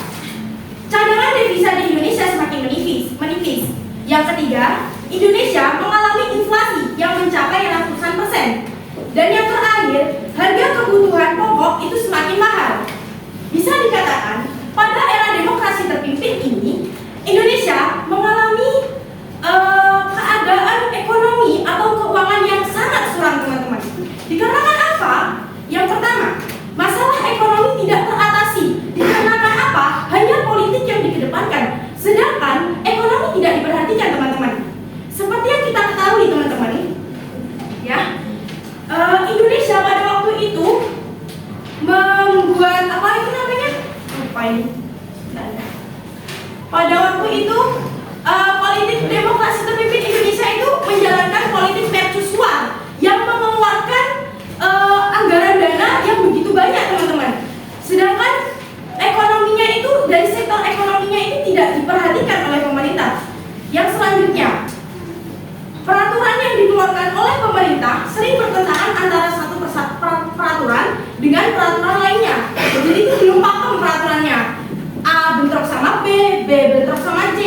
cadangan devisa di Indonesia semakin menipis. Yang ketiga, Indonesia mengalami inflasi yang mencapai ratusan persen. Dan yang terakhir, harga kebutuhan pokok itu semakin mahal. Bisa dikatakan, pada era demokrasi terpimpin ini, Indonesia mengalami keadaan ekonomi atau keuangan yang sangat suram, teman-teman. Dikarenakan apa? Yang pertama, masalah ekonomi tidak teratasi. Dikarenakan apa? Hanya politik yang dikedepankan, sedangkan ekonomi tidak diperhatikan, teman-teman. Seperti yang kita ketahui, teman-teman, ya, Indonesia pada waktu itu membuat apa itu namanya? Apa ini? Pada waktu itu politik demokrasi terpimpin Indonesia itu menjalankan politik mercusuar yang mengeluarkan anggaran dana yang begitu banyak, teman-teman. Sedangkan ekonominya itu, dari sektor ekonominya itu tidak diperhatikan oleh pemerintah. Yang selanjutnya, peraturan yang dikeluarkan oleh pemerintah sering bertentangan antara satu peraturan dengan peraturan lainnya. Jadi itu belum pakem peraturannya. A bentrok sama B bentrok sama C.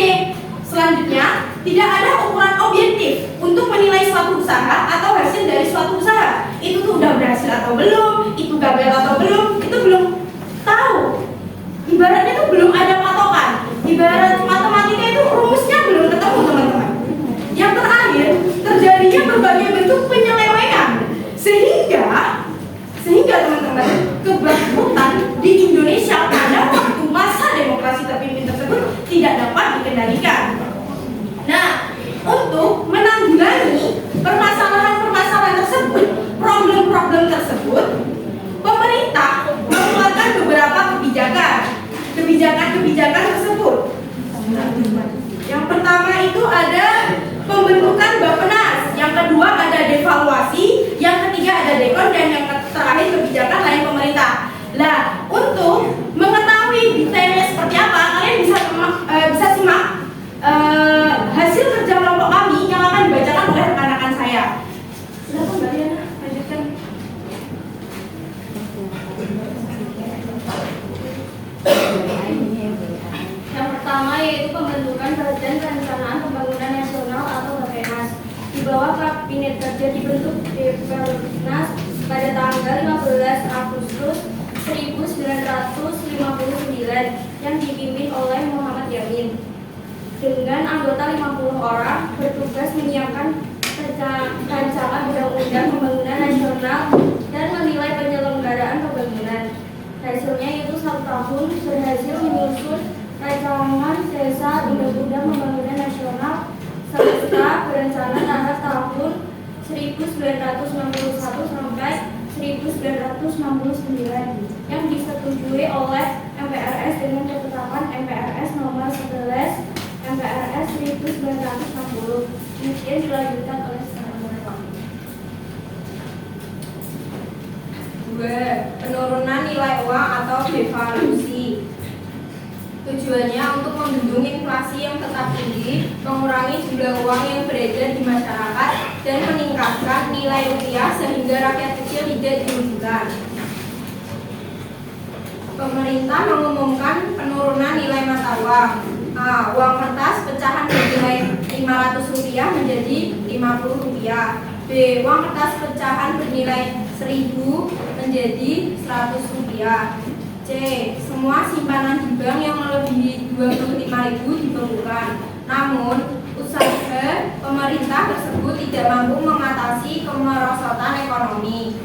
Selanjutnya, tidak ada ukuran objektif untuk menilai suatu usaha atau hasil dari suatu usaha. Itu tuh udah berhasil atau belum, itu gagal atau belum, itu belum tahu. Ibaratnya tuh belum ada patokan. Ibarat matematika itu rumusnya belum ketemu, teman-teman. Yang terakhir, terjadinya berbagai bentuk penyelewengan. Sehingga teman-teman, kebangkrutan di Indonesia pada waktu masa demokrasi terpimpin tersebut tidak dapat dikendalikan. Nah, untuk menanggulangi permasalahan-permasalahan tersebut, problem-problem tersebut, pemerintah mengeluarkan beberapa kebijakan tersebut. Yang pertama itu ada pembentukan Bappenas, yang kedua ada devaluasi, yang ketiga ada dekon, dan yang terakhir kebijakan lain pemerintah. Nah, untuk mengetahui detailnya seperti apa, kalian bisa simak hasil kerja kelompok kami yang akan dibacakan oleh rekan-rekan saya. Silakan Mbak Diana, lanjutkan. Yang pertama yaitu pembentukan Badan Perencanaan Pembangunan Nasional atau Bappenas. Di bawah Kabinet Kerja dibentuk Bappenas pada tanggal 15 Agustus 1959 yang dipimpin oleh Muhammad Yamin. Dengan anggota 50 orang bertugas menyiapkan rancangan undang-undang pembangunan nasional dan menilai penyelenggaraan pembangunan. Hasilnya itu 1 tahun berhasil menyusun rancangan sesar undang-undang pembangunan nasional serta berencana tahap tahun 1961 sampai 1969 yang disetujui oleh MPRS dengan ketetapan MPRS nomor 11 MPRS 1960. Kemudian dilanjutkan oleh sekarang. 2. Penurunan nilai uang atau devaluasi. Tujuannya untuk membendung inflasi yang tetap tinggi, mengurangi jumlah uang yang beredar di masyarakat, dan meningkatkan nilai rupiah sehingga rakyat kecil tidak dirugikan. Pemerintah mengumumkan penurunan nilai mata uang. A. Uang kertas pecahan bernilai Rp500 menjadi Rp50. B. Uang kertas pecahan bernilai Rp1.000 menjadi Rp100. C. Semua simpanan di bank yang melebihi Rp25.000 dibekukan. Namun, usaha pemerintah tersebut tidak mampu mengatasi kemerosotan ekonomi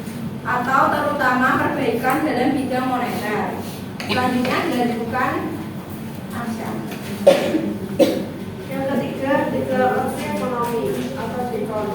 atau terutama perbaikan dalam bidang moneter. Selanjutnya dilanjutkan Asya. Yang ketiga, deklarasi ekonomi atau dekon.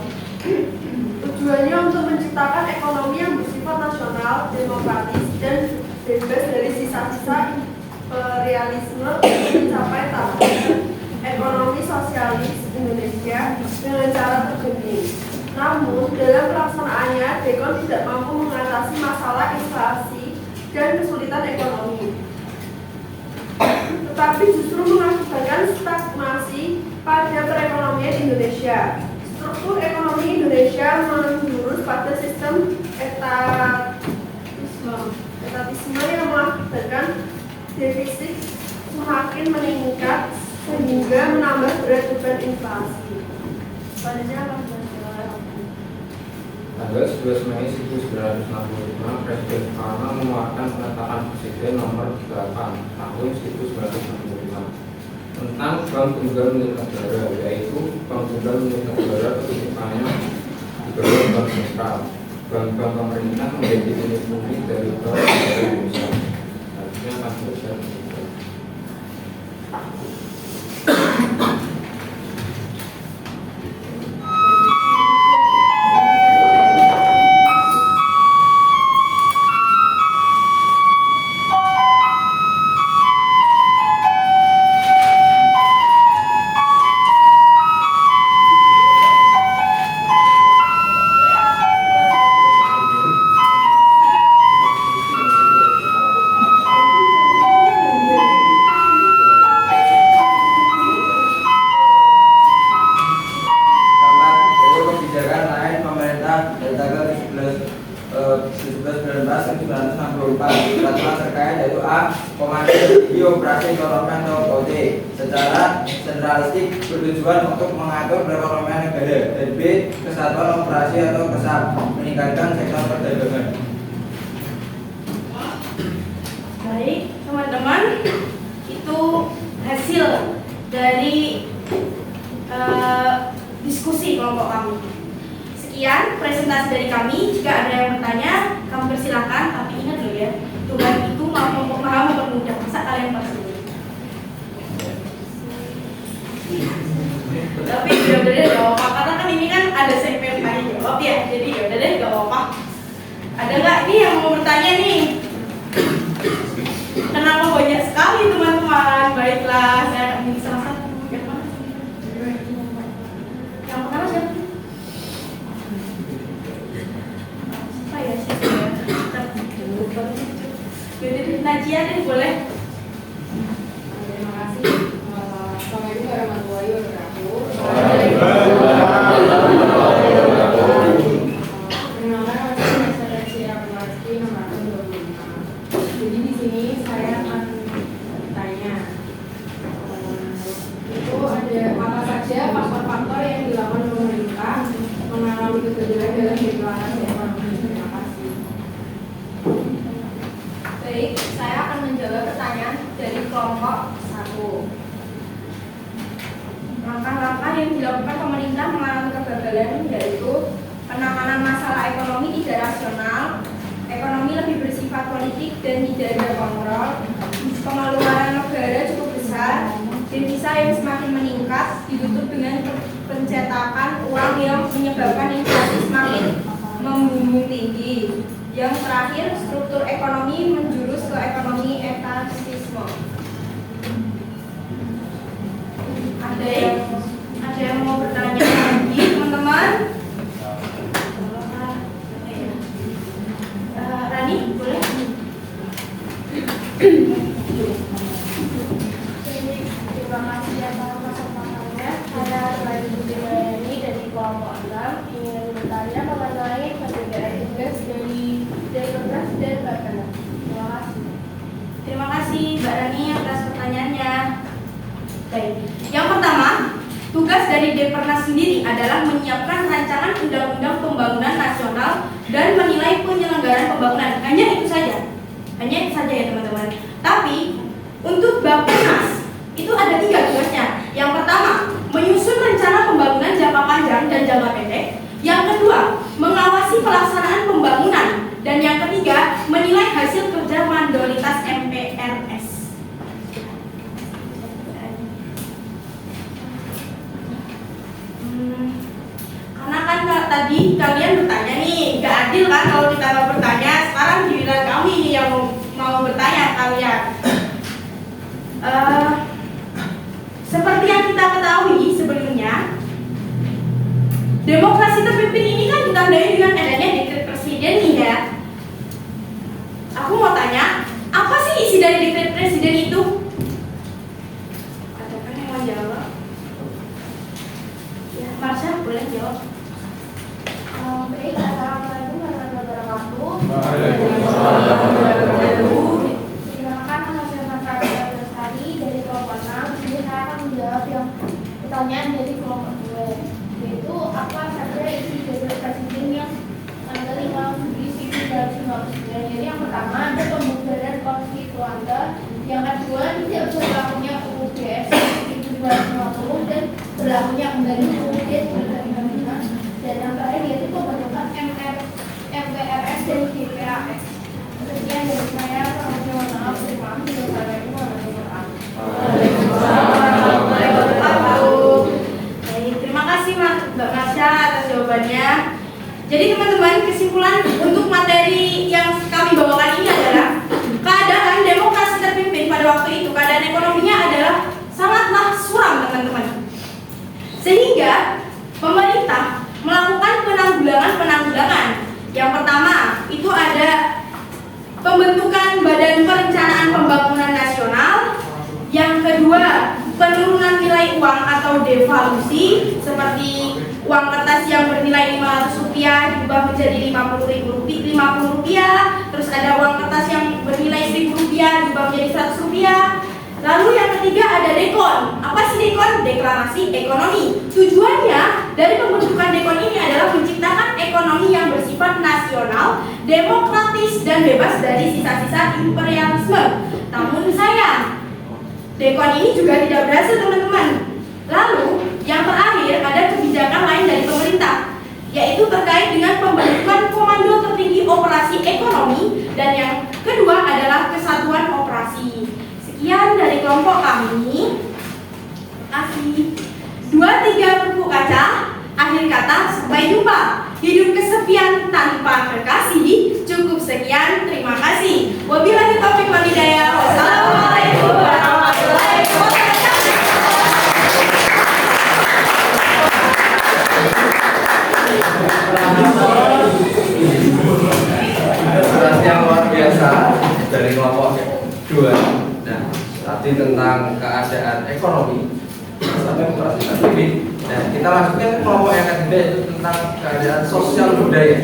Tujuannya untuk menciptakan ekonomi yang bersifat nasional, demokratis, dan bebas dari sisa-sisa imperialisme untuk mencapai target ekonomi sosialis Indonesia dengan cara tergenting. Namun, dalam pelaksanaannya, dekon tidak mampu mengatasi masalah inflasi dan kesulitan ekonomi. Indonesia. Struktur ekonomi Indonesia menjurus pada sistem etatisme yang mengakibatkan defisit semakin meningkat sehingga menambah berat beban inflasi. Tanggal 11 Mei 1965, Presiden Soekarno mengeluarkan penetapan Presiden nomor 8 tahun 1965 tentang Bank Tunggal Milik Negara, yaitu Bank Tunggal Milik Negara ketujuannya dibawah Bank Sentral. Bank-bank pemerintah menjadi unit fungsi dari Bank Negara Indonesia. Harusnya kasus dan bertujuan untuk mengatur perekonomian negara, dan B. Kesatuan operasi atau KESAP, meningkatkan sektor perdagangan. Baik, teman-teman, itu hasil dari diskusi kelompok kami. Sekian presentasi dari kami. Jika ada yang bertanya, kami persilahkan. Tapi ingat dulu ya, Tuhan itu maha mempermudah. Masa kalian pasti. Tapi udah deh gak apa-apa, karena kan ini kan ada segmen tanya jawab ya, jadi udah deh gak apa-apa. Ada nggak nih yang mau bertanya nih? Kenapa banyak sekali teman-teman? Baiklah, saya akan milih salah satu. Yang mana? Yang pertama siapa? Siapa ya? Jadi Najia deh boleh. Terima kasih. Assalamualaikum warahmatullahi wabarakatuh. Perkenalkan, nama saya Syira Purwasti, nomor akun 25. Jadi di sini saya akan bertanya, itu ada apa saja faktor-faktor yang dilakukan pemerintah mengalami kegagalan dalam deklarasi ekonomi. Terima kasih. Baik, saya akan menjawab pertanyaan dari kelompok 1. Langkah-langkah yang dilakukan pemerintah mengalami kegagalan yaitu penanganan masalah ekonomi tidak rasional, ekonomi lebih bersifat politik dan tidak ada kontrol, pengeluaran negara cukup besar, devisa yang semakin meningkat ditutup dengan pencetakan uang yang menyebabkan inflasi semakin membumbung tinggi. Yang terakhir, struktur ekonomi menjurus ke ekonomi etatisme. Ada yang mau bertanya lagi, teman-teman? Rani, boleh? Terima kasih atas kesempatannya. Saya Rani Budiwayani dari kelompok 6 ingin bertanya mengenai perbedaan tugas dari Departemen dan Bappenas. Terima kasih. Terima kasih Mbak Rani atas pertanyaannya. Baik, yang pertama, tugas dari Departemen sendiri adalah menyiapkan rancangan undang-undang pembangunan nasional dan menilai penyelenggaraan pembangunan. Hanya itu saja ya teman-teman. Tapi untuk Bappenas itu ada 3 tugasnya. Yang pertama, menyusun rencana pembangunan jangka panjang dan jangka pendek. Yang kedua, mengawasi pelaksanaan pembangunan. Dan yang ketiga, menilai hasil kerja mandoritas MPRS. Karena kan tadi kalian bertanya nih, gak adil kan kalau kita mau bertanya. Sekarang giliran kami nih yang mau bertanya kalian. Seperti yang kita ketahui sebelumnya, demokrasi terpimpin ini kan ditandai dengan adanya dekret presiden nih ya. Aku mau tanya, apa sih isi dari dekret presiden itu? Ada kan yang mau jawab? Ya, Marsha pertanyaan dari kelompok gue, yaitu apa saja isi jadwal presiden yang tanggal 5 Juli 1959. Jadi yang pertama ada pembubaran konflik keluarga, yang kedua tidak berlakunya UUD 1950 dan berlakunya kembali UUD 1955, dan yang terakhir yaitu pembentukan MPRS dan DPRS. Sekian dari saya, mohon maaf, terima kasih. Wassalamualaikum warahmatullahi wabarakatuh. Baik, terima kasih Mbak Masya atas jawabannya. Jadi teman-teman, kesimpulan untuk materi yang kami bawakan ini adalah keadaan demokrasi terpimpin pada waktu itu, keadaan ekonominya adalah sangatlah suram teman-teman. Sehingga pemerintah melakukan penanggulangan. Yang pertama itu ada pembentukan Badan Perencanaan Pembangunan Nasional. Yang kedua, penurunan nilai uang atau devaluasi, seperti uang kertas yang bernilai Rp500 diubah menjadi Rp50.000. Terus ada uang kertas yang bernilai Rp1.000 diubah menjadi Rp100. Lalu yang ketiga ada dekon. Apa sih dekon? Deklarasi ekonomi. Tujuannya dari pembentukan dekon ini adalah menciptakan ekonomi yang bersifat nasional, demokratis, dan bebas dari sisa-sisa imperialisme. Namun sayang, dekon ini juga tidak berhasil teman-teman. Lalu yang terakhir ada kebijakan lain dari pemerintah, yaitu terkait dengan pembentukan Komando Tertinggi Operasi Ekonomi, dan yang kedua adalah Kesatuan Operasi. Sekian dari kelompok kami. Kasih 2-3 pupuk kaca. Akhir kata, sampai jumpa. Hidup kesepian tanpa kekasih. Cukup sekian, terima kasih. Wabillahi taufiq wal hidayah. Wassalamualaikum warahmatullahi wabarakatuh. Presentasi yang luar biasa dari kelompok 2. Nah, tadi tentang keadaan ekonomi sampai demokrasi terpimpin. Nah, kita lanjutkan ke kelompok yang ketiga, yaitu tentang keadaan sosial budaya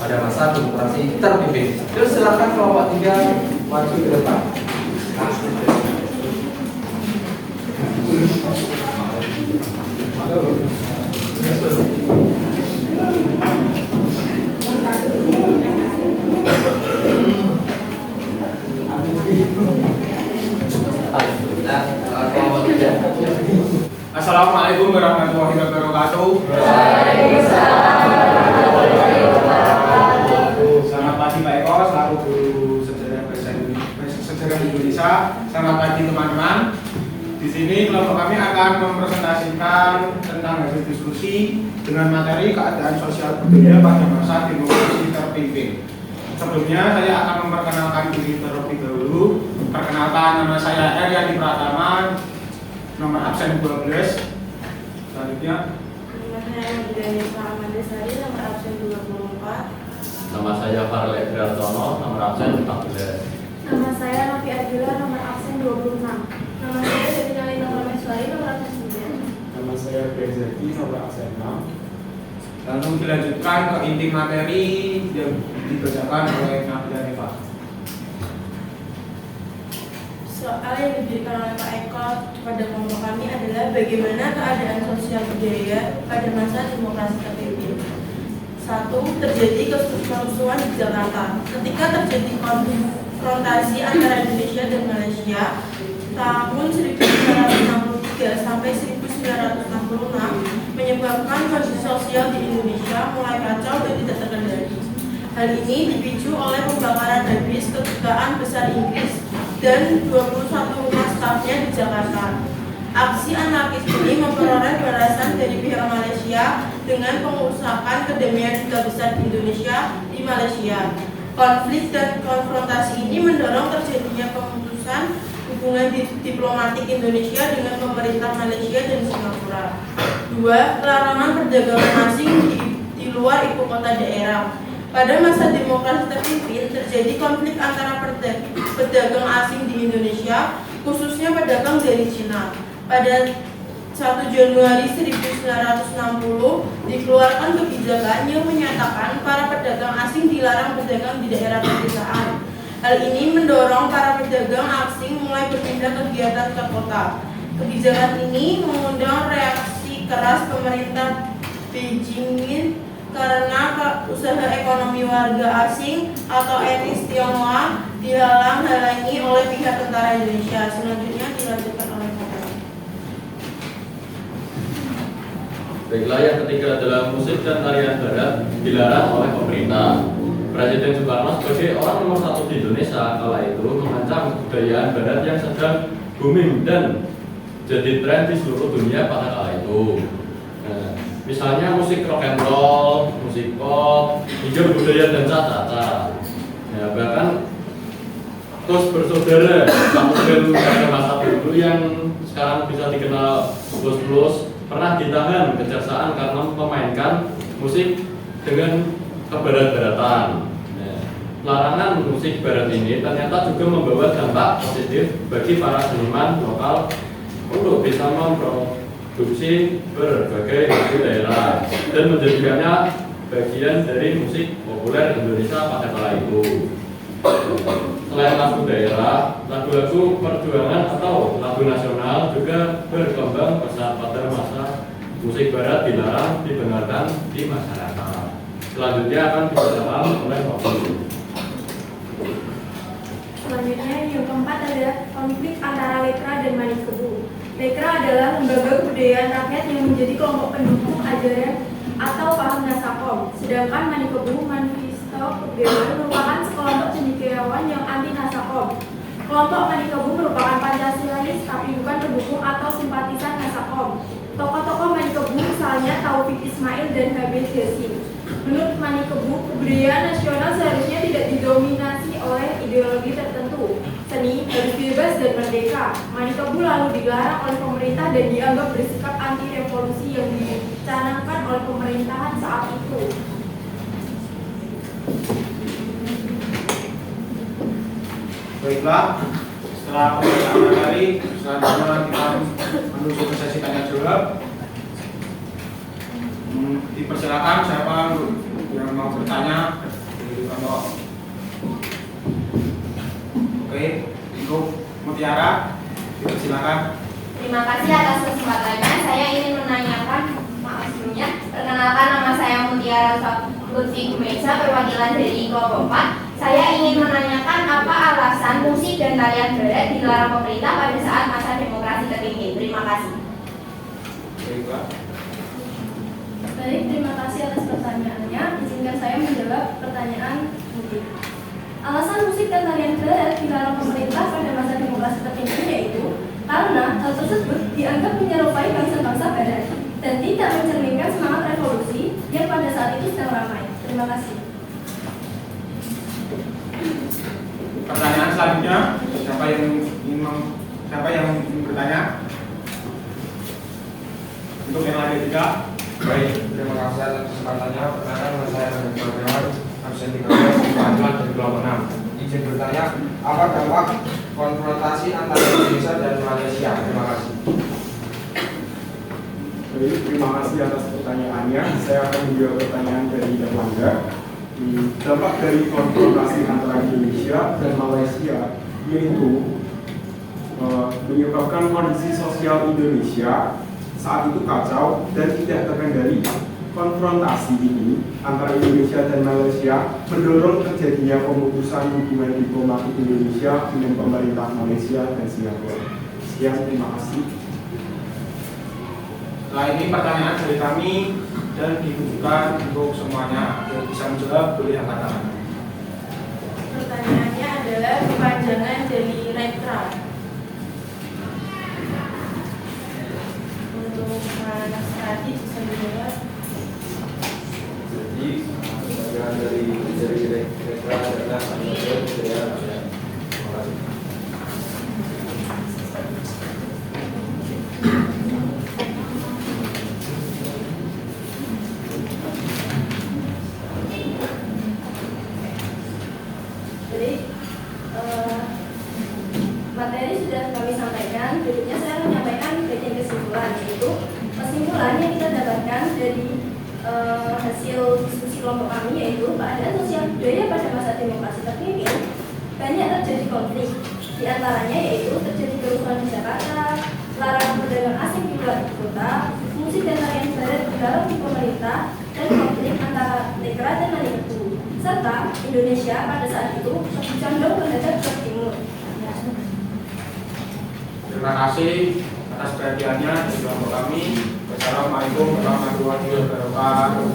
pada masa demokrasi terpimpin. Terus silakan kelompok 3 maju ke depan. Assalamualaikum warahmatullahi wabarakatuh. Selamat pagi Pak Eko, selaku guru sejarah Indonesia. Selamat pagi teman-teman. Di sini kelompok kami akan mempresentasikan tentang hasil diskusi dengan materi keadaan sosial budaya pada masa demokrasi terpimpin. Sebelumnya saya akan memperkenalkan diri terlebih dahulu. Perkenalkan, nama saya Eryadi Pratama, nomor absen 12. Selanjutnya, Nama saya Budaya Ahmad Desari, nomor absen 24. Nama saya Farle Triartono, nomor absen 14. Nama saya Novi Ardila, nomor absen 26. Nama saya Devinali Nomeswari, nomor absen 9. nama saya Bezaki, nomor absen 6. Lalu dilanjutkan ke inti materi yang dibacakan oleh Nabila Neva. Soal yang diberikan oleh Pak Eko kepada kelompok kami adalah bagaimana keadaan sosial budaya pada masa demokrasi terpimpin. 1. Terjadi kerusuhan di Jakarta. Ketika terjadi konfrontasi antara Indonesia dan Malaysia tahun 1963 sampai 1966 menyebabkan kondisi sosial di Indonesia mulai kacau dan tidak terkendali. Hal ini dipicu oleh pembakaran habis kedutaan besar Inggris dan 21 rumah stafnya di Jakarta. Aksi anarkis ini memperoleh balasan dari pihak Malaysia dengan pengusahaan kedamaian duta besar Indonesia di Malaysia. Konflik dan konfrontasi ini mendorong terjadinya pemutusan hubungan diplomatik Indonesia dengan pemerintah Malaysia dan Singapura. 2. Pelarangan perdagangan asing di luar ibu kota daerah. Pada masa demokrasi terpimpin, terjadi konflik antara pedagang asing di Indonesia, khususnya pedagang dari Cina. Pada 1 Januari 1960, dikeluarkan kebijakan yang menyatakan para pedagang asing dilarang berdagang di daerah pedesaan. Hal ini mendorong para pedagang asing mulai berpindah kegiatan ke kota. Kebijakan ini mengundang reaksi keras pemerintah Beijing karena usaha ekonomi warga asing atau etnis Tionghoa dihalang-halangi oleh pihak tentara Indonesia. Selanjutnya dilanjutkan oleh Bapak. Baiklah, yang ketiga adalah musik dan tarian barat dilarang oleh pemerintah. Presiden Soekarno sebagai orang nomor 1 di Indonesia kala itu mengancam kebudayaan barat yang sedang booming dan jadi tren di seluruh dunia pada kala itu. Nah, misalnya musik rock and roll, musik pop, hingga budaya dan caca. Ya, bahkan terus bersaudara band pada masa dulu yang sekarang bisa dikenal Blues pernah ditahan kejaksaan karena memainkan musik dengan kebarat-baratan. Larangan musik barat ini ternyata juga membawa dampak positif bagi para seniman lokal untuk bisa memproduksi berbagai lagu daerah dan menjadikannya bagian dari musik populer Indonesia pada kala itu. Selain lagu daerah, lagu-lagu perjuangan atau lagu nasional juga berkembang pesat pada masa musik barat dilarang didengarkan di masyarakat. Selanjutnya akan dibacakan oleh Bapak. Selanjutnya yang keempat adalah konflik antara Lekra dan Manikebu. Lekra adalah lembaga kebudayaan rakyat yang menjadi kelompok pendukung ajaran atau paham Nasakom, sedangkan Manikebu Manifesto Kebudayaan merupakan sekelompok cendekiawan yang anti Nasakom. Kelompok Manikebu merupakan Pancasilais tapi bukan pendukung atau simpatisan Nasakom. Tokoh-tokoh Manikebu misalnya Taufik Ismail dan Habib Yasin. Menurut Manikebu, kebudayaan nasional seharusnya tidak didominasi oleh ideologi tertentu. Seni harus bebas dan merdeka. Manikebu lalu dilarang oleh pemerintah dan dianggap bersikap anti revolusi yang dicanangkan oleh pemerintahan saat itu. Baiklah, setelah pemeriksaan materi, selanjutnya kita menuju ke sesi tanya jawab. Dipersilakan siapa yang mau bertanya dari kelompok. Oke, untuk Mutiara, dipersilakan. Terima kasih atas kesempatannya. Saya ingin menanyakan, maaf sebelumnya, perkenalkan nama saya Mutiara Lutfi Gumeisa, perwakilan dari kelompok 4. Saya ingin menanyakan apa alasan musik dan tarian barat dilarang pemerintah pada saat masa demokrasi terpimpin. Terima kasih. Baiklah. Baik, terima kasih atas pertanyaannya. Izinkan saya menjawab pertanyaan Budi. Alasan musik dan tarian barat dilarang pemerintah pada masa demokrasi terpimpin yaitu karena hal tersebut dianggap menyerupai bangsa-bangsa barat dan tidak mencerminkan semangat revolusi yang pada saat itu sedang ramai. Terima kasih. Pertanyaan selanjutnya, siapa yang ingin bertanya? Untuk yang lain tidak. Baik, terima kasih atas kesempatannya. Perkenalkan nama saya Nabi Muhammad, absen 13, keadilan dari kelompok 6. Izin bertanya, apa dampak konfrontasi antara Indonesia dan Malaysia? Terima kasih. Baik, terima kasih atas pertanyaannya. Saya akan menjawab pertanyaan dari Erlangga. Dampak dari konfrontasi antara Indonesia dan Malaysia yaitu menyebabkan kondisi sosial Indonesia saat itu kacau dan tidak terkendali. Konfrontasi ini antara Indonesia dan Malaysia mendorong terjadinya pemutusan hubungan diplomatik Indonesia dengan pemerintah Malaysia dan Singapura. Sekian, terima kasih. Setelah ini pertanyaan dari kami dan ditujukan untuk semuanya. Yang bisa menjawab boleh angkat tangan. Pertanyaannya adalah kepanjangan dari Lekra. Untuk Mas Radit bisa menjawab. Jadi, bagian dari mereka adalah budaya rakyat. Terima kasih. Jadi materi sudah kami sampaikan. Berikutnya saya menyampaikan bagian kesimpulan, yaitu kesimpulan yang kita dapatkan dari hasil diskusi kelompok kami, yaitu keadaan sosial budaya pada masa demokrasi terpimpin banyak terjadi konflik. Di antaranya yaitu terjadi kerusuhan di Jakarta, larangan menolak ibu kota, fungsi dan varian barat bergalau di pemerintah, dan konflik antara Negra dan Maluku, serta Indonesia pada saat itu lebih condong menghadap ke timur. Terima kasih atas perhatiannya dari kelompok kami. Wassalamualaikum warahmatullahi wabarakatuh.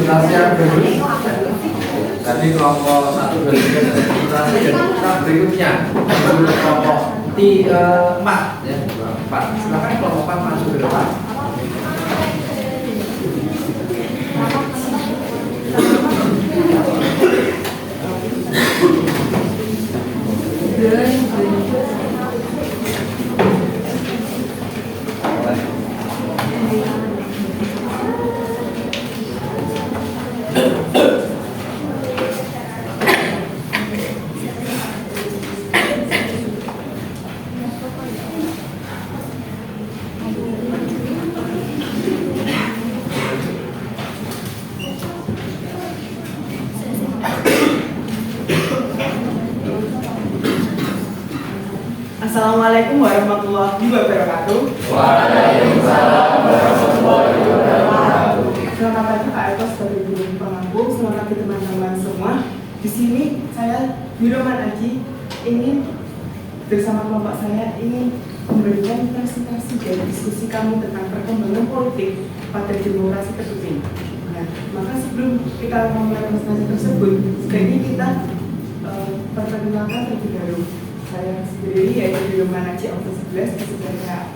Nasihat berikut. Tadi kelompok 1, 2, 3 dan berikutnya kelompok 4 ya, 4. Silakan kelompok 4 masuk ke depan. Assalamualaikum warahmatullahi wabarakatuh. Waalaikumsalam warahmatullahi wabarakatuh. Selamat pagi Pak Eko sebagai guru pengampu. Selamat pagi teman-teman semua. Di sini saya Yuroman Aji ingin bersama kelompok saya ingin memberikan presentasi dari diskusi kami tentang perkembangan politik pada demokrasi terpimpin. Nah, maka sebelum kita memulai presentasi tersebut, sebaiknya kita perkenalkan terlebih dahulu. Saya sendiri yaitu Yuroman Aji Okto 11 Presiden KAP.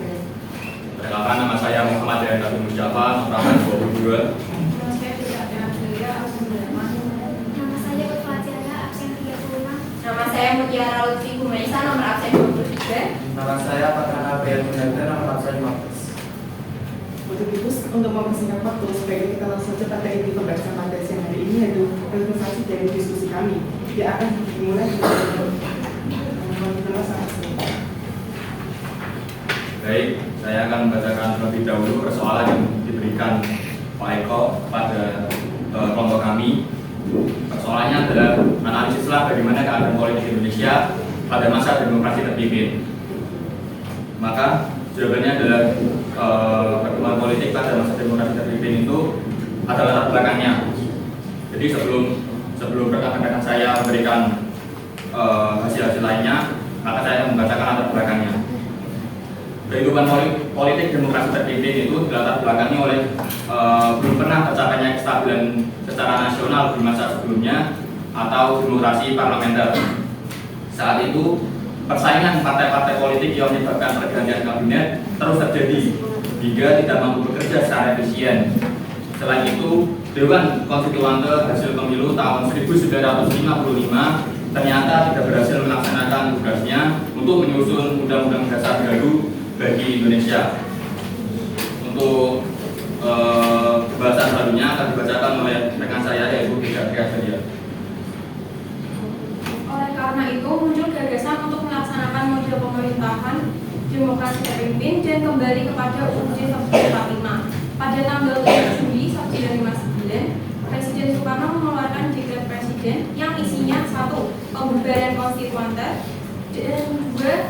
Perkenalkan, nama saya Muhammad Yahya Nabi Mustafa, nomor 22. Nama saya tidak ada Julia, absen 8. Nama saya Berfatiana, absen 36. Nama saya Mutiara Lutfi Gumaisa, nomor absen 23. Nama saya Patrana Bayan Munarda, nomor absen 15. Untuk mempersingkat waktu, sebaiknya kita langsung saja pada inti pembahasan pada siang hari ini, yaitu presentasi dari diskusi kami. Dia akan dimulai dengan Baik, saya akan membacakan terlebih dahulu persoalan yang diberikan Pak Eko pada kelompok kami. Persoalannya adalah analisislah bagaimana keadaan politik Indonesia pada masa demokrasi terpimpin. Maka jawabannya adalah perkembangan politik pada masa demokrasi terpimpin itu adalah latar belakangnya. Jadi sebelum rekan-rekan saya memberikan hasil-hasil lainnya, maka saya akan membacakan latar belakangnya. Kehidupan politik demokrasi terpimpin itu dilatar belakangi oleh belum pernah tercapainya kestabilan secara nasional di masa sebelumnya atau demokrasi parlementer. Saat itu persaingan partai-partai politik yang menyebabkan pergantian kabinet terus terjadi hingga tidak mampu bekerja secara efisien. Selain itu, Dewan Konstituante hasil pemilu tahun 1955 ternyata tidak berhasil melaksanakan tugasnya untuk menyusun undang-undang dasar baru bagi Indonesia. Untuk pembahasan selanjutnya akan dibacakan oleh rekan saya yaitu Tiga Saja. Oleh karena itu muncul gagasan untuk melaksanakan model pemerintahan demokrasi terpimpin dan kembali kepada UUD 1945. Pada tanggal 7 Juli 1959, Presiden Soekarno mengeluarkan dekret presiden yang isinya 1. Pembubaran konstituante, dan 2.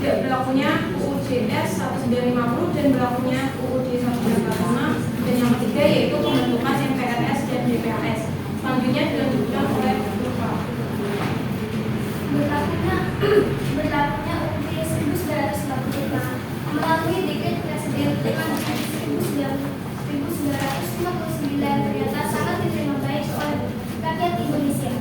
Tidak berlakunya UUD S 1950 dan berlakunya UUD 1945, dan yang ketiga yaitu pembentukan MPRS dan DPRS. Selanjutnya dilanjutkan oleh Bapak. Berlakunya UUD 1945 melalui dekret presiden dengan 1959 ternyata sangat diterima baik oleh rakyat Indonesia.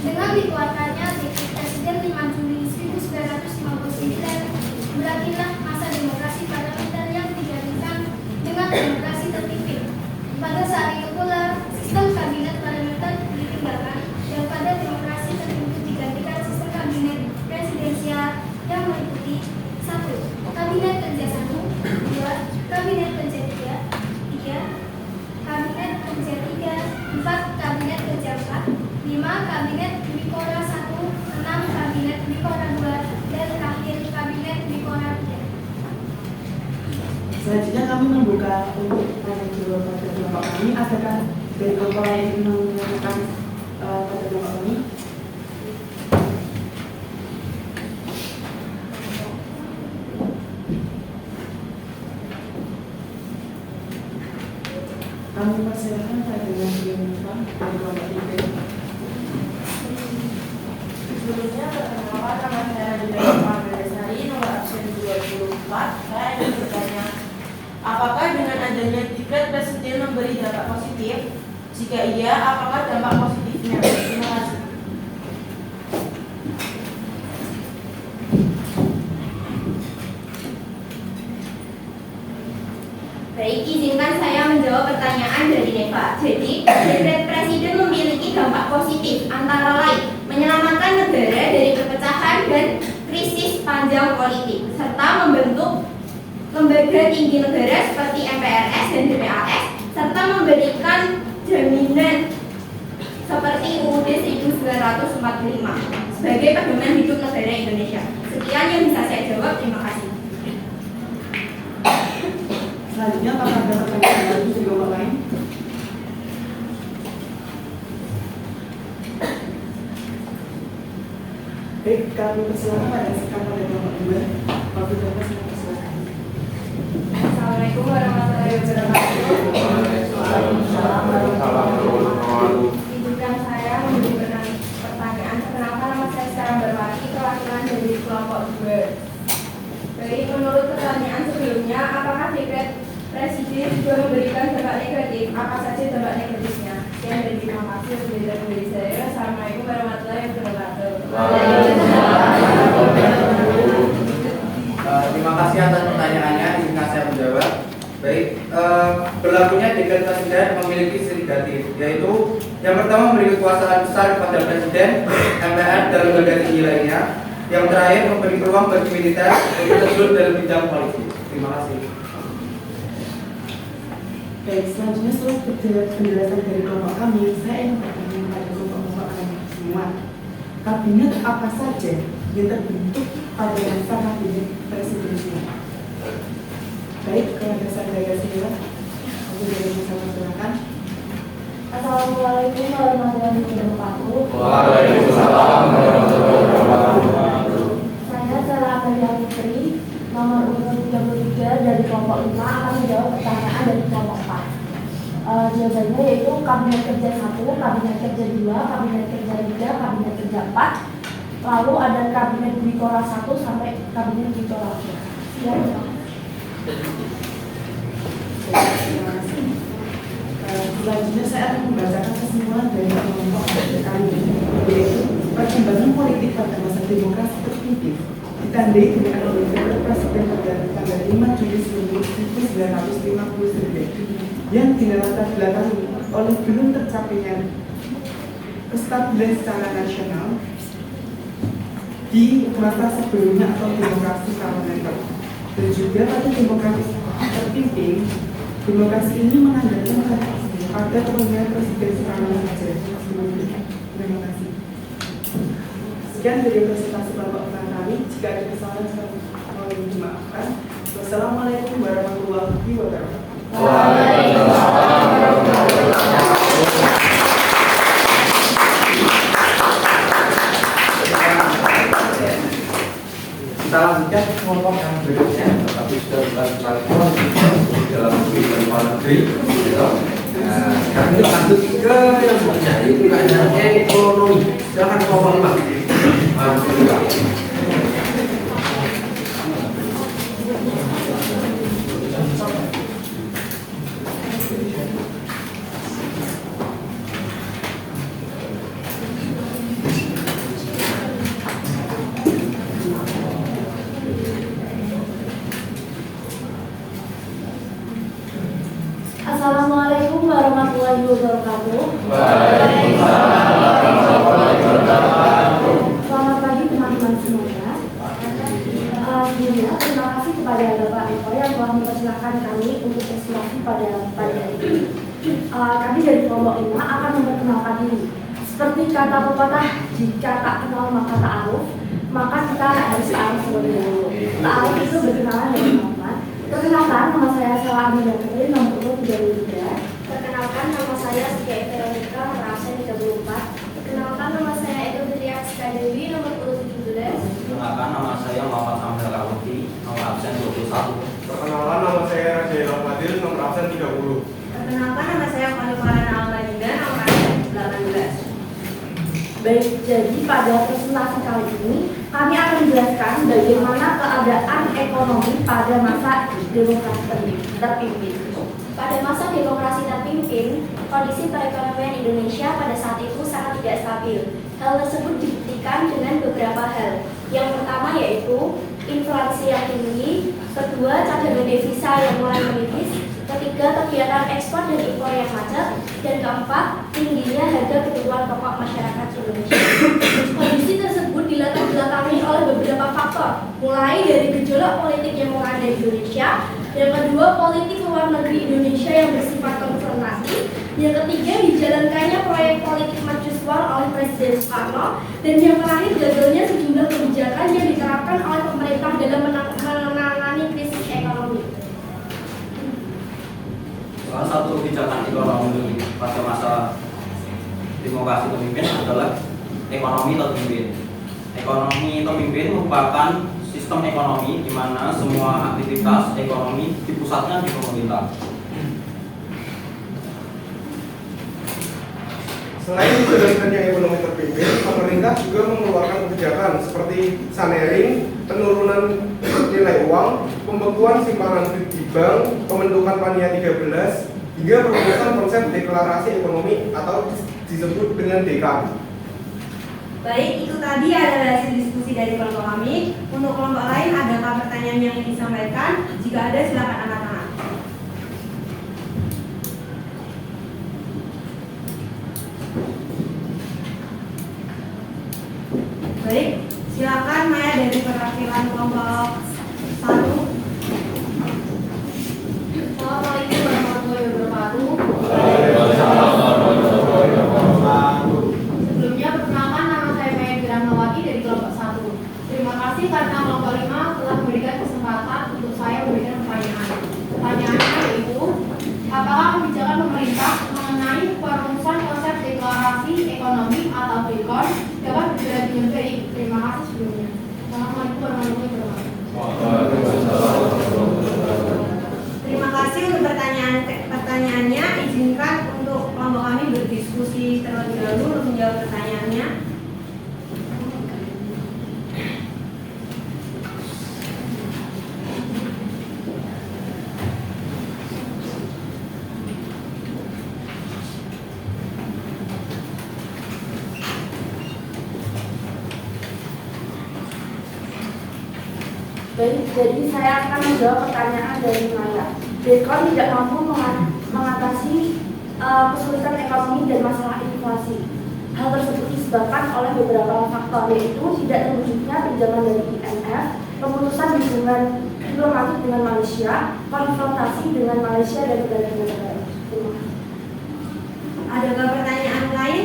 Dengan dikeluarkannya dekret presiden 5 Juli 1959, berakhirlah masa demokrasi parlementer yang digantikan dengan demokrasi terpimpin. Pada saat itu pula, sistem kabinet parlementer ditinggalkan dan pada demokrasi terpimpin digantikan sistem kabinet presidensial yang meliputi 1. Kabinet kerja 1, 2. Kabinet kerja 3, Kabinet kerja 3, 4. Kabinet kerja 4, 5. Kabinet Bikora 1, 6. Kabinet Bikora 2, dan terakhir Kabinet Bikora 3. selanjutnya kami membuka untuk tanya jawab pada kelompok kami. Adakah dari kelompok lain yang menanyakan pada Bapak kami. Kami persilakan pada yang Pak dari Bapak Ibu. Sebelumnya perkenalkan nama saya Dina Margaresari, nomor absen 24. Saya ingin bertanya, apakah dengan adanya dekret presiden memberi dampak positif? Jika iya, apakah dampak positifnya? Terima kasih. Baik, izinkan saya menjawab pertanyaan dari Neva. Jadi, dekret presiden memiliki dampak positif, antara lain menyelamatkan negara dari perpecahan dan krisis panjang politik, serta membentuk lembaga tinggi negara seperti MPRS dan DPRS, serta memberikan jaminan seperti UUD 1945 sebagai pedoman hidup negara Indonesia. Sekian yang bisa saya jawab. Terima kasih. Selanjutnya, apakah ada pertanyaan lagi dari Bapak lain? Baik, kami persilakan pada sekarang pada Bapak Ibu. Bapak Ibu persilakan. Assalamualaikum warahmatullahi wabarakatuh. Izinkan saya memberi pertanyaan. Perkenalkan, nama saya Sarah Barwati, perwakilan dari kelompok 2. Baik, menurut pertanyaan sebelumnya, apakah dekret presiden juga memberikan dampak negatif? Apa saja dampak negatifnya? Sekian dan terima kasih sudah dari saya. Assalamualaikum warahmatullahi wabarakatuh. Terima kasih atas pertanyaannya. Izinkan saya menjawab. Baik, berlakunya dekret presiden memiliki sisi negatif, yaitu yang pertama memberi kekuasaan besar kepada presiden, MPR dan lembaga tinggi lainnya. Yang terakhir memberi peluang bagi militer untuk terjun dalam bidang politik. Terima kasih. Baik, selanjutnya setelah penjelasan dari kelompok kami, saya ingin bertanya pada kelompok kami semua. Kabinet apa saja yang terbentuk pada masa kabinet presidensial? Baik, kalau ada saudara silakan. Aku dari bersama silakan. Assalamualaikum warahmatullahi wabarakatuh. Waalaikumsalam warahmatullahi wabarakatuh. Saya Sarah Amelia Putri, nomor urut 33 dari kelompok 5 akan menjawab pertanyaan dari kelompok 4. Jawabannya yaitu Kabinet Kerja 1, Kabinet Kerja 2, Kabinet Kerja 3, Kabinet Kerja 4. Lalu ada Kabinet Bikora 1 sampai Kabinet Bikora 2. Terima kasih. Selanjutnya saya akan membacakan kesimpulan dari kelompok kami, yaitu perkembangan politik pada masa demokrasi terpimpin ditandai dengan adanya presiden pada tanggal 5 Juli 1959 yang dilatar belakangi oleh belum tercapainya kestabilan secara nasional di masa sebelumnya atau demokrasi parlementer. Dan juga pada demokrasi terpimpin, demokrasi ini mengandalkan pada kepemimpinan presiden Soekarno saja. Terima kasih. Sekian dari presentasi kelompok kami. Jika ada kesalahan, saya mohon dimaafkan. Wassalamualaikum warahmatullahi wabarakatuh. Kita lanjutkan kelompok yang berikutnya, tapi sudah bukan dalam negeri dan luar negeri. Nah, sekarang kita lanjut ke yang berikutnya, yaitu pelajaran ekonomi. Silakan kelompok 5. Assalamualaikum warahmatullahi wabarakatuh. Selamat pagi teman-teman semuanya. Sebelumnya terima kasih kepada Bapak Eko yang telah mempersilahkan kami untuk eksplorasi pada hari ini. Kami dari kelompok 5 akan memperkenalkan diri. Seperti kata pepatah, jika tak kenal maka tak aruf, maka kita harus ta'aruf terlebih dahulu. Ta'aruf itu berkenalan dengan teman. Perkenalkan, nama saya Sarah Amelia Putri, nomor urut 33. Perkenalkan, nama saya Siti Veronica, nomor absen 34. Jadi pada presentasi kali ini kami akan menjelaskan bagaimana keadaan ekonomi pada masa demokrasi terpimpin. Pada masa demokrasi terpimpin, kondisi perekonomian Indonesia pada saat itu sangat tidak stabil. Hal tersebut dibuktikan dengan beberapa hal. Yang pertama yaitu inflasi yang tinggi, kedua cadangan devisa yang mulai menipis, ketiga kegiatan ekspor dan impor yang macet, dan keempat tingginya harga kebutuhan pokok masyarakat Indonesia. Kondisi tersebut dilatar belakangi oleh beberapa faktor, mulai dari gejolak politik yang melanda Indonesia, yang kedua politik luar negeri Indonesia yang bersifat konfrontasi, yang ketiga dijalankannya proyek politik mercusuar oleh Presiden Soekarno, dan yang terakhir gagalnya sejumlah kebijakan yang diterapkan oleh pemerintah dalam menangani krisis ekonomi. Salah satu kebijakan ekonomi pada masa demokrasi terpimpin adalah ekonomi terpimpin. Ekonomi terpimpin merupakan sistem ekonomi di mana semua aktivitas ekonomi dipusatkan di pemerintah. Selain menjalankannya ekonomi terpimpin, pemerintah juga mengeluarkan kebijakan seperti sanering, penurunan nilai uang, pembekuan simpanan di bank, pembentukan Pania 13, hingga perumusan konsep deklarasi ekonomi atau disebut dengan DEKA. Baik, itu tadi adalah hasil diskusi dari kelompok kami. Untuk kelompok lain, adakah pertanyaan yang ingin disampaikan? Jika ada, silakan angkat tangan. Baik, silakan Maya dari perwakilan kelompok 1. Assalamualaikum warahmatullahi wabarakatuh. Sebelumnya perkenalkan, nama saya Maya Gramawati dari kelompok 1. Terima kasih karena kelompok 5 telah memberikan kesempatan untuk saya memberikan pertanyaan. Pertanyaannya yaitu, apakah kebijakan pemerintah mengenai perumusan konsep deklarasi ekonomi atau DEKON dapat berjalan dengan baik? Terima kasih sebelumnya. Assalamualaikum warahmatullahi wabarakatuh. Terima kasih untuk pertanyaannya. Izinkan untuk kelompok kami berdiskusi terlebih dahulu untuk menjawab pertanyaannya. Baik, jadi saya akan menjawab pertanyaan dari Maya. DEKON tidak mampu mengatasi kesulitan ekonomi dan masalah inflasi. Hal tersebut disebabkan oleh beberapa faktor, yaitu tidak terwujudnya pinjaman dari IMF, pemutusan hubungan diplomatik dengan Malaysia, konfrontasi dengan Malaysia dan negara-negara. Terima kasih. Adakah pertanyaan lain?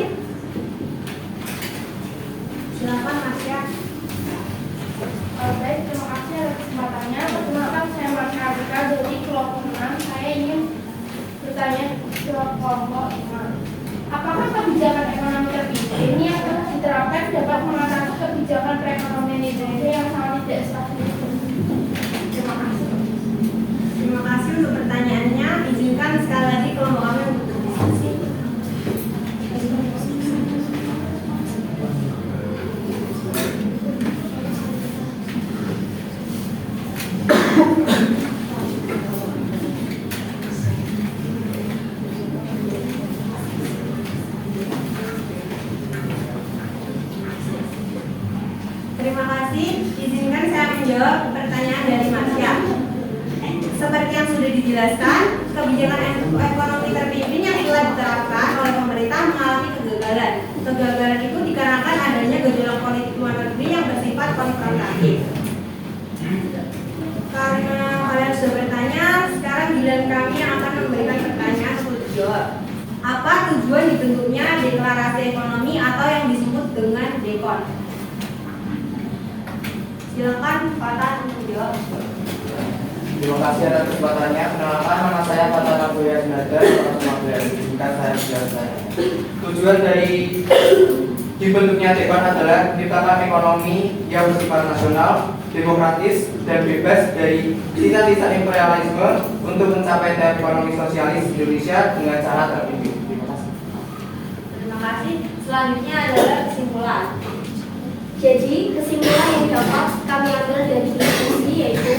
Silakan Mas ya. Baik, terima kasih atas kesempatannya. Perkenalkan, saya Marsha Arika dari kelompok 6. Saya ingin bertanya ke kelompok 5. Apakah kebijakan ekonomi terpimpin yang telah diterapkan dapat mengatasi kebijakan perekonomian Indonesia yang sangat tidak stabil? Terima kasih. Terima kasih untuk pertanyaannya. Izinkan sekali lagi kelompok kami untuk berdiskusi. Terima kasih. Izinkan saya menjawab pertanyaan dari Mas Ya. Seperti yang sudah dijelaskan, kebijakan ekonomi terpimpin yang telah diterapkan oleh pemerintah mengalami kegagalan. Kegagalan itu dikarenakan adanya gejolak politik luar negeri yang bersifat konfrontatif. Karena kalian sudah bertanya, sekarang giliran kami yang akan memberikan pertanyaan untuk dijawab. Apa tujuan dibentuknya deklarasi ekonomi atau yang disebut dengan DEKON? Silakan Pak Tan untuk jawab. Terima kasih atas kesempatannya. Perkenalkan, nama saya Fatan Abuya Sinada, izinkan saya menjelaskan. Tujuan dari dibentuknya DEKON adalah menciptakan ekonomi yang bersifat nasional, demokratis, dan bebas dari sisa-sisa imperialisme untuk mencapai ekonomi sosialis Indonesia dengan cara terpimpin. Terima kasih. Terima kasih kasih. Selanjutnya adalah kesimpulan. Jadi kesimpulan yang dapat kami ambil dari diskusi yaitu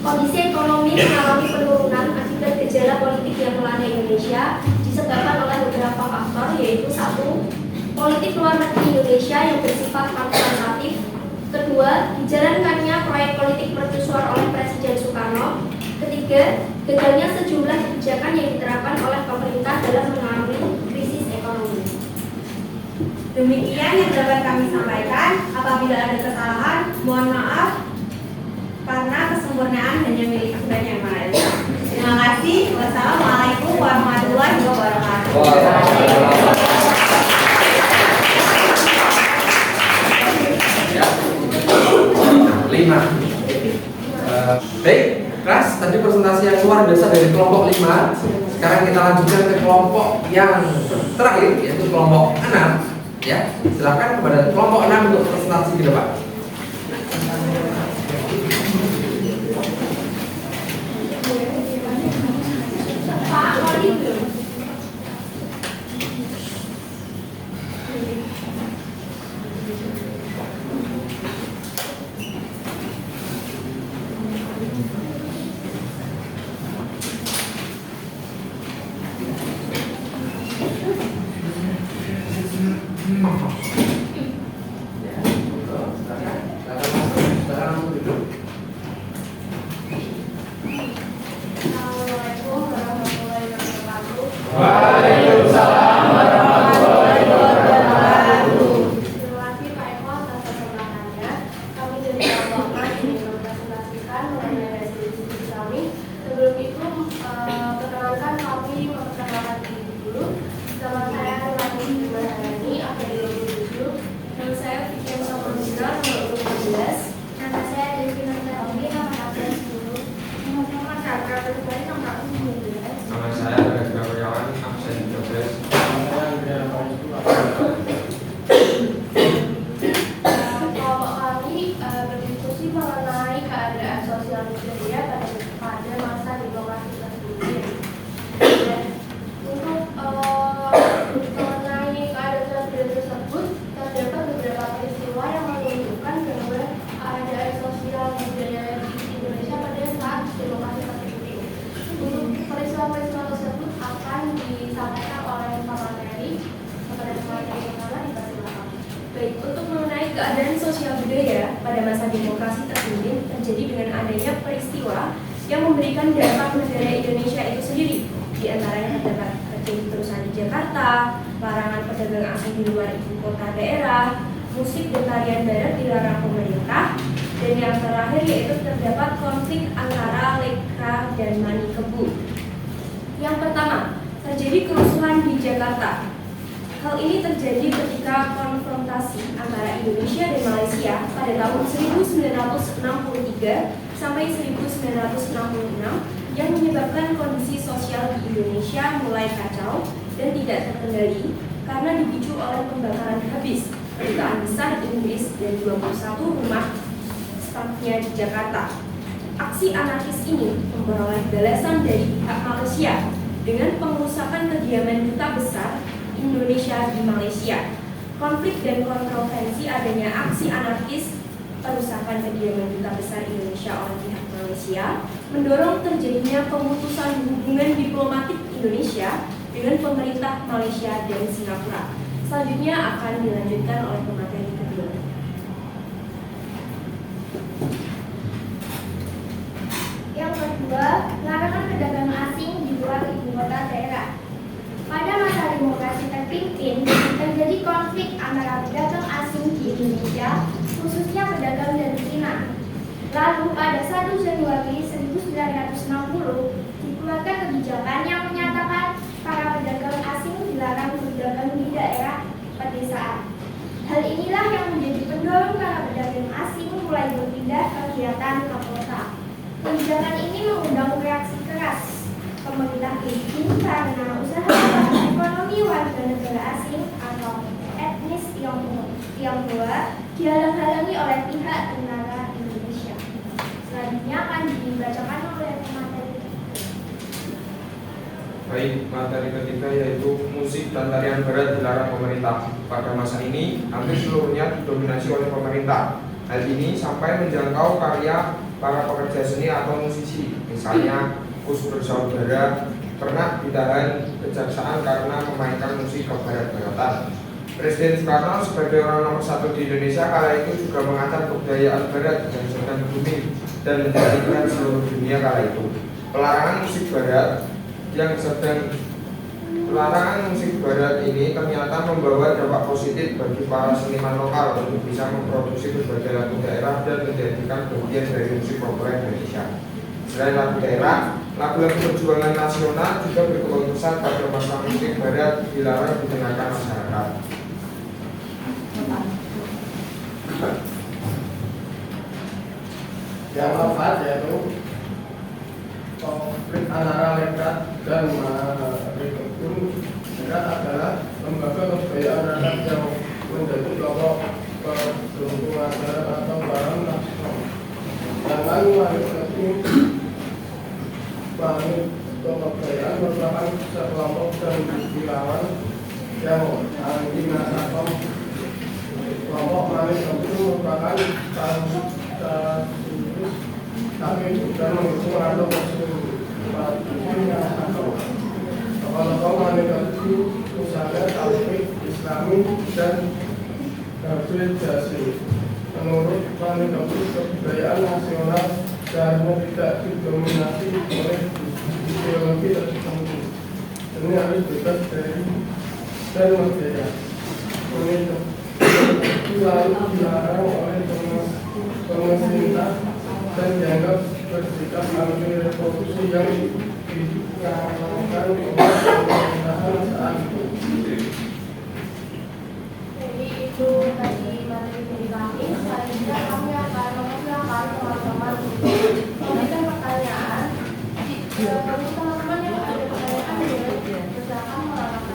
kondisi ekonomi mengalami penurunan akibat gejala politik yang melanda Indonesia disebabkan oleh beberapa faktor, yaitu 1. Politik luar negeri Indonesia yang bersifat konfrontatif. Kedua, dijalankannya proyek politik mercusuar oleh Presiden Soekarno. Ketiga, gagalnya sejumlah kebijakan yang diterapkan oleh pemerintah dalam menangani krisis ekonomi. Demikian yang dapat kami sampaikan. Apabila ada kesalahan, mohon maaf karena kesempurnaan hanya milik Tuhan Yang Maha Esa. Terima kasih. Wassalamualaikum warahmatullahi wabarakatuh. Lima. Baik, kelas tadi presentasi yang luar biasa dari kelompok 5. Sekarang kita lanjutkan ke kelompok yang terakhir, yaitu kelompok 6. Ya, silakan kepada kelompok 6 untuk presentasi ke depan. Keadaan sosial budaya pada masa demokrasi terpimpin terjadi dengan adanya peristiwa yang memberikan dampak negara Indonesia itu sendiri. Di antaranya terdapat terjadi perusahaan di Jakarta, larangan pedagang asing di luar ibu kota daerah, musik dan tarian barat dilarang pemerintah, dan yang terakhir yaitu terdapat konflik antara Lekra dan Manikebu. Yang pertama, terjadi kerusuhan di Jakarta. Hal ini terjadi ketika konfrontasi antara Indonesia dan Malaysia pada tahun 1963 sampai 1966 yang menyebabkan kondisi sosial di Indonesia mulai kacau dan tidak terkendali karena dipicu oleh pembakaran habis kedutaan besar Inggris dan 21 rumah stafnya di Jakarta. Aksi anarkis ini memperoleh balasan dari pihak Malaysia dengan pengerusakan kediaman duta besar Indonesia di Malaysia. Konflik dan kontroversi adanya aksi anarkis perusakan kediaman duta besar Indonesia oleh pihak Malaysia mendorong terjadinya pemutusan hubungan diplomatik Indonesia dengan pemerintah Malaysia dan Singapura. Selanjutnya akan dilanjutkan oleh pemateri kedua. Yang kedua, larangan pedagang asing di luar ibu kota daerah. Pada masa demokrasi terpimpin, terjadi konflik antara pedagang asing di Indonesia, khususnya pedagang dari Cina. Lalu pada 1 Januari 1960, dikeluarkan kebijakan yang menyatakan para pedagang asing dilarang berdagang di daerah pedesaan. Hal inilah yang menjadi pendorong para pedagang asing mulai berpindah kegiatan ke kota. Kebijakan ini mengundang reaksi keras pemerintah Beijing karena usaha ekonomi warga negara asing atau etnis Tionghoa dihalang-halangi oleh pihak tentara Indonesia. Selanjutnya akan dibacakan oleh pemateri. Baik, materi ketiga yaitu musik dan tarian barat dilarang pemerintah. Pada masa ini, hampir seluruhnya didominasi oleh pemerintah. Hal ini sampai menjangkau karya para pekerja seni atau musisi. Misalnya, Kus Bersaudara pernah ditahan kejaksaan karena memainkan musik kebarat-baratan. Presiden Soekarno sebagai orang nomor satu di Indonesia kala itu juga mengangkat kebudayaan barat yang sedang booming dan menjadi tren seluruh dunia kala itu. Pelarangan musik barat ini ternyata membawa dampak positif bagi para seniman lokal untuk bisa memproduksi berbagai lagu daerah dan menjadikan bagian dari musik populer Indonesia. Selain lagu daerah, lagu-lagu perjuangan nasional juga berkembang pesat pada masa musik barat dilarang didengarkan masyarakat. Yang keempat yaitu konflik antara Lekrat dan Maritim. Lekrat adalah lembaga kebudayaan adat yang menjadi kelompok pendukung masyarakat atau barang nasional. Sedangkan Maritim kebudayaan merupakan sekelompok dan dilawan yang anti nasional. Kelompok Maritim merupakan tapi bukan mengusung atau tokoh-tokoh wanita itu misalnya Taufik, Islami, dan David Jasi. Menurut wanita itu kebudayaan nasional seharusnya tidak didominasi oleh ideologi tertentu. Ini harus bebas dari dan merdeka. Wanita itu lalu dilarang oleh pemerintah dan dianggap bersikap anti revolusi yang dicanangkan oleh pemerintahan saat itu. Jadi itu tadi materi dari kami. Selanjutnya kami akan mempersilakan teman-teman untuk memberikan pertanyaan. Bagi teman-teman yang ada pertanyaan, silakan melakukan.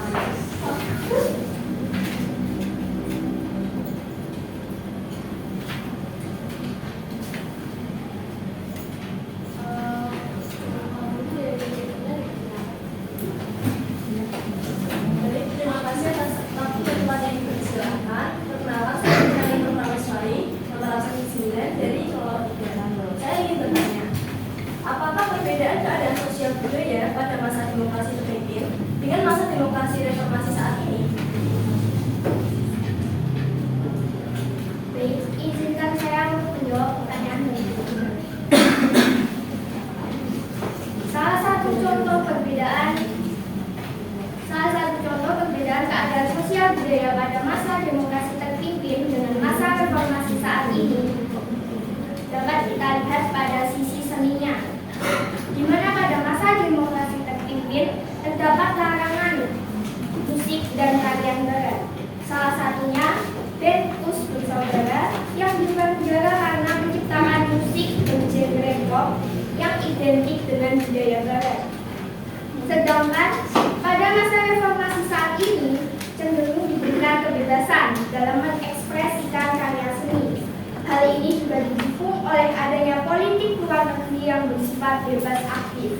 Terdapat larangan musik dan tarian barat. Salah satunya band Kus Bersaudara yang dipenjara karena menciptakan musik bergenre pop yang identik dengan budaya barat. Sedangkan pada masa reformasi saat ini cenderung diberikan kebebasan dalam mengekspresikan karya seni. Hal ini juga didukung oleh adanya politik luar negeri yang bersifat bebas aktif.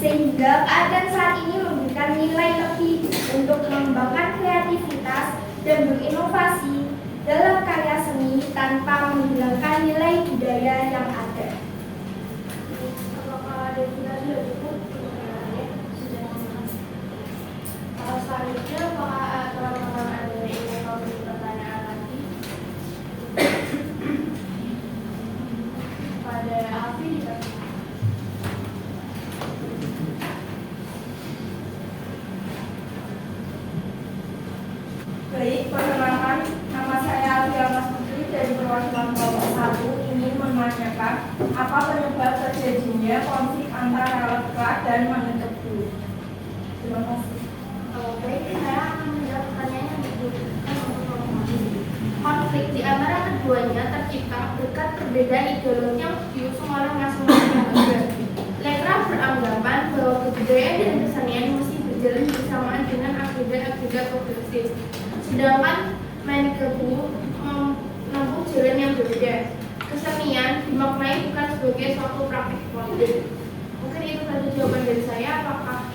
Sehingga keadaan saat ini memberikan nilai lebih untuk mengembangkan kreativitas dan berinovasi dalam karya seni tanpa menghilangkan nilai budaya yang ada. Apakah ada sudah cukup? Selanjutnya, apakah teman-teman ada yang ingin memberi pertanyaan lagi? Pada Afi dikasih. Baik, perkenalkan, nama saya Alfia Mas Putri dari perwakilan kelompok 1 ingin menanyakan apa penyebab terjadinya konflik antara Lekrat dan Manitebu. Terima kasih. Baik, saya akan menjawab pertanyaan yang dibutuhkan untuk informasi. Konflik di antara keduanya tercipta berkat perbedaan ideologi yang diusung oleh masing-masing negara. Lekrat beranggapan bahwa kebudayaan dan kesenian mesti berjalan bersamaan dengan agenda-agenda progresif. Sedangkan Manitebu menempuh jalan yang berbeda. Kesenian dimaknai bukan sebagai suatu praktik politik. Mungkin itu saja jawaban dari saya. Apakah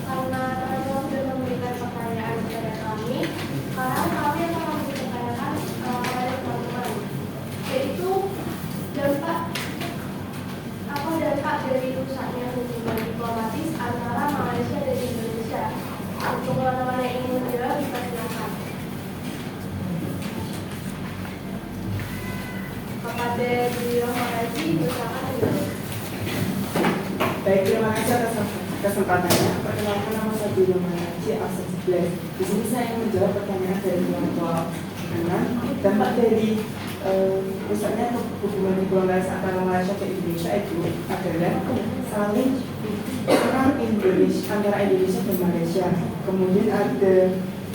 Karena teman-teman sudah memberikan pertanyaan kepada kami, sekarang kami akan memberi pertanyaan kepada teman-teman, yaitu apa dampak dari rusaknya hubungan diplomatis antara Malaysia dan Indonesia. Untuk teman-teman yang ingin menjawab bisa silakan. Kepada beliau Maraji, silakan. Baik, terima kasih atas kesempatannya. Perkenalkan, nama saya Beliau Maraji, absen 11. Di sini saya ingin menjawab pertanyaan dari orang tua anak. Dampak dari rusaknya hubungan diplomatis antara Malaysia dan Indonesia itu adalah saling perang antara Indonesia dan Malaysia. Kemudian ada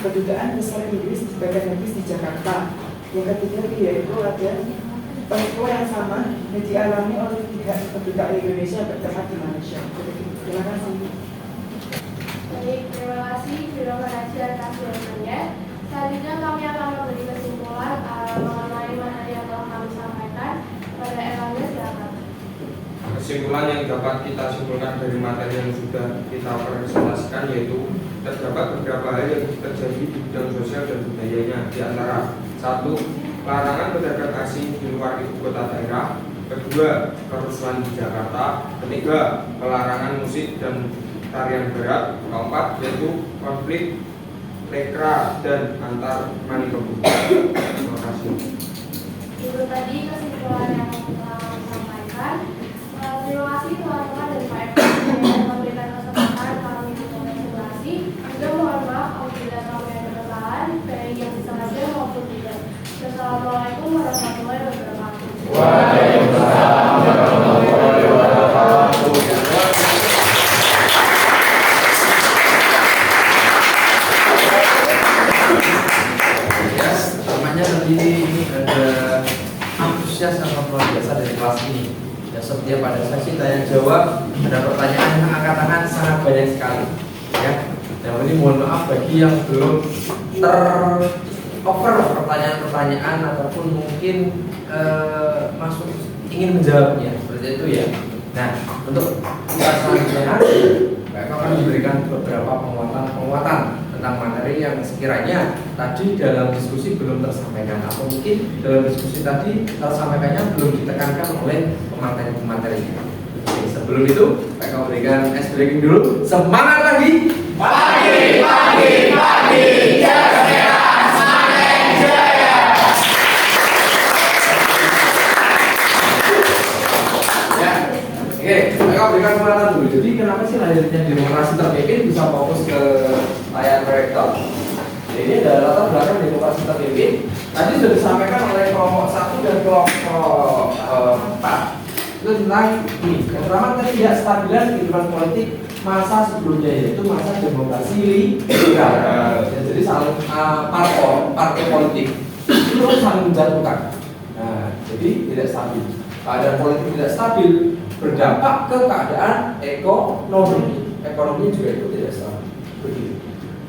kedutaan besar Inggris di bagian habis di Jakarta. Yang ketiga yaitu ada peristiwa yang sama yang dialami oleh pihak kedutaan Indonesia bertempat di Malaysia. Terima kasih. Baik, terima kasih Beliau Maraji atas jawabannya. Selanjutnya kami akan memberi kesimpulan mengenai materi yang telah kami sampaikan. Pada Erlangga, silakan. Kesimpulan yang dapat kita simpulkan dari materi yang sudah kita presentasikan yaitu terdapat beberapa hal yang terjadi di bidang sosial dan budayanya, di antara 1. Larangan pedagang asing di luar ibu kota daerah. 2. Kerusuhan di Jakarta. 3. Pelarangan musik dan tarian barat. 4. Yaitu konflik lekra dan antar manikobu. Terima kasih. Itu tadi kesimpulan yang telah kami sampaikan. Terima kasih teman-teman dari Pak Eko yang memberikan kesempatan kami untuk berkonsultasi. Juga mohon maaf apabila kami ada kesalahan, baik yang disengaja maupun tidak. Assalamualaikum warahmatullahi wabarakatuh. Waalaikumsalam warahmatullahi wabarakatuh. Namanya tadi ini ada antusias sangat luar biasa dari kelas ini. Ya, setiap pada sesi tanya jawab ada pertanyaan yang angkat tangan sangat banyak sekali. Ya, yang ini mohon maaf bagi yang belum over pertanyaan-pertanyaan ataupun mungkin masuk ingin menjawabnya seperti itu ya. Nah, untuk kita selanjutnya mereka akan memberikan beberapa penguatan tentang materi yang sekiranya tadi dalam diskusi belum tersampaikan atau mungkin dalam diskusi tadi tersampaikannya belum ditekankan oleh pemateri-pematerinya. Oke, sebelum itu mereka memberikan ice breaking dulu. Semangat lagi. Pagi, jaga sehat, semakin jaya. Ya, oke, mereka berikan penguatan dulu. Jadi kenapa sih lahirnya demokrasi terpimpin bisa fokus ke layar proyektor? Jadi ini adalah latar belakang demokrasi terpimpin. Tadi sudah disampaikan oleh kelompok 1 dan kelompok 4. Itu tentang ini. Yang pertama ketidakstabilan kehidupan politik masa sebelumnya, yaitu masa demokrasi liberal. Jadi saling partai politik itu saling menjatuhkan. Nah, jadi tidak stabil. Keadaan politik tidak stabil berdampak ke keadaan ekonomi. Ekonomi juga itu tidak stabil. Begitu.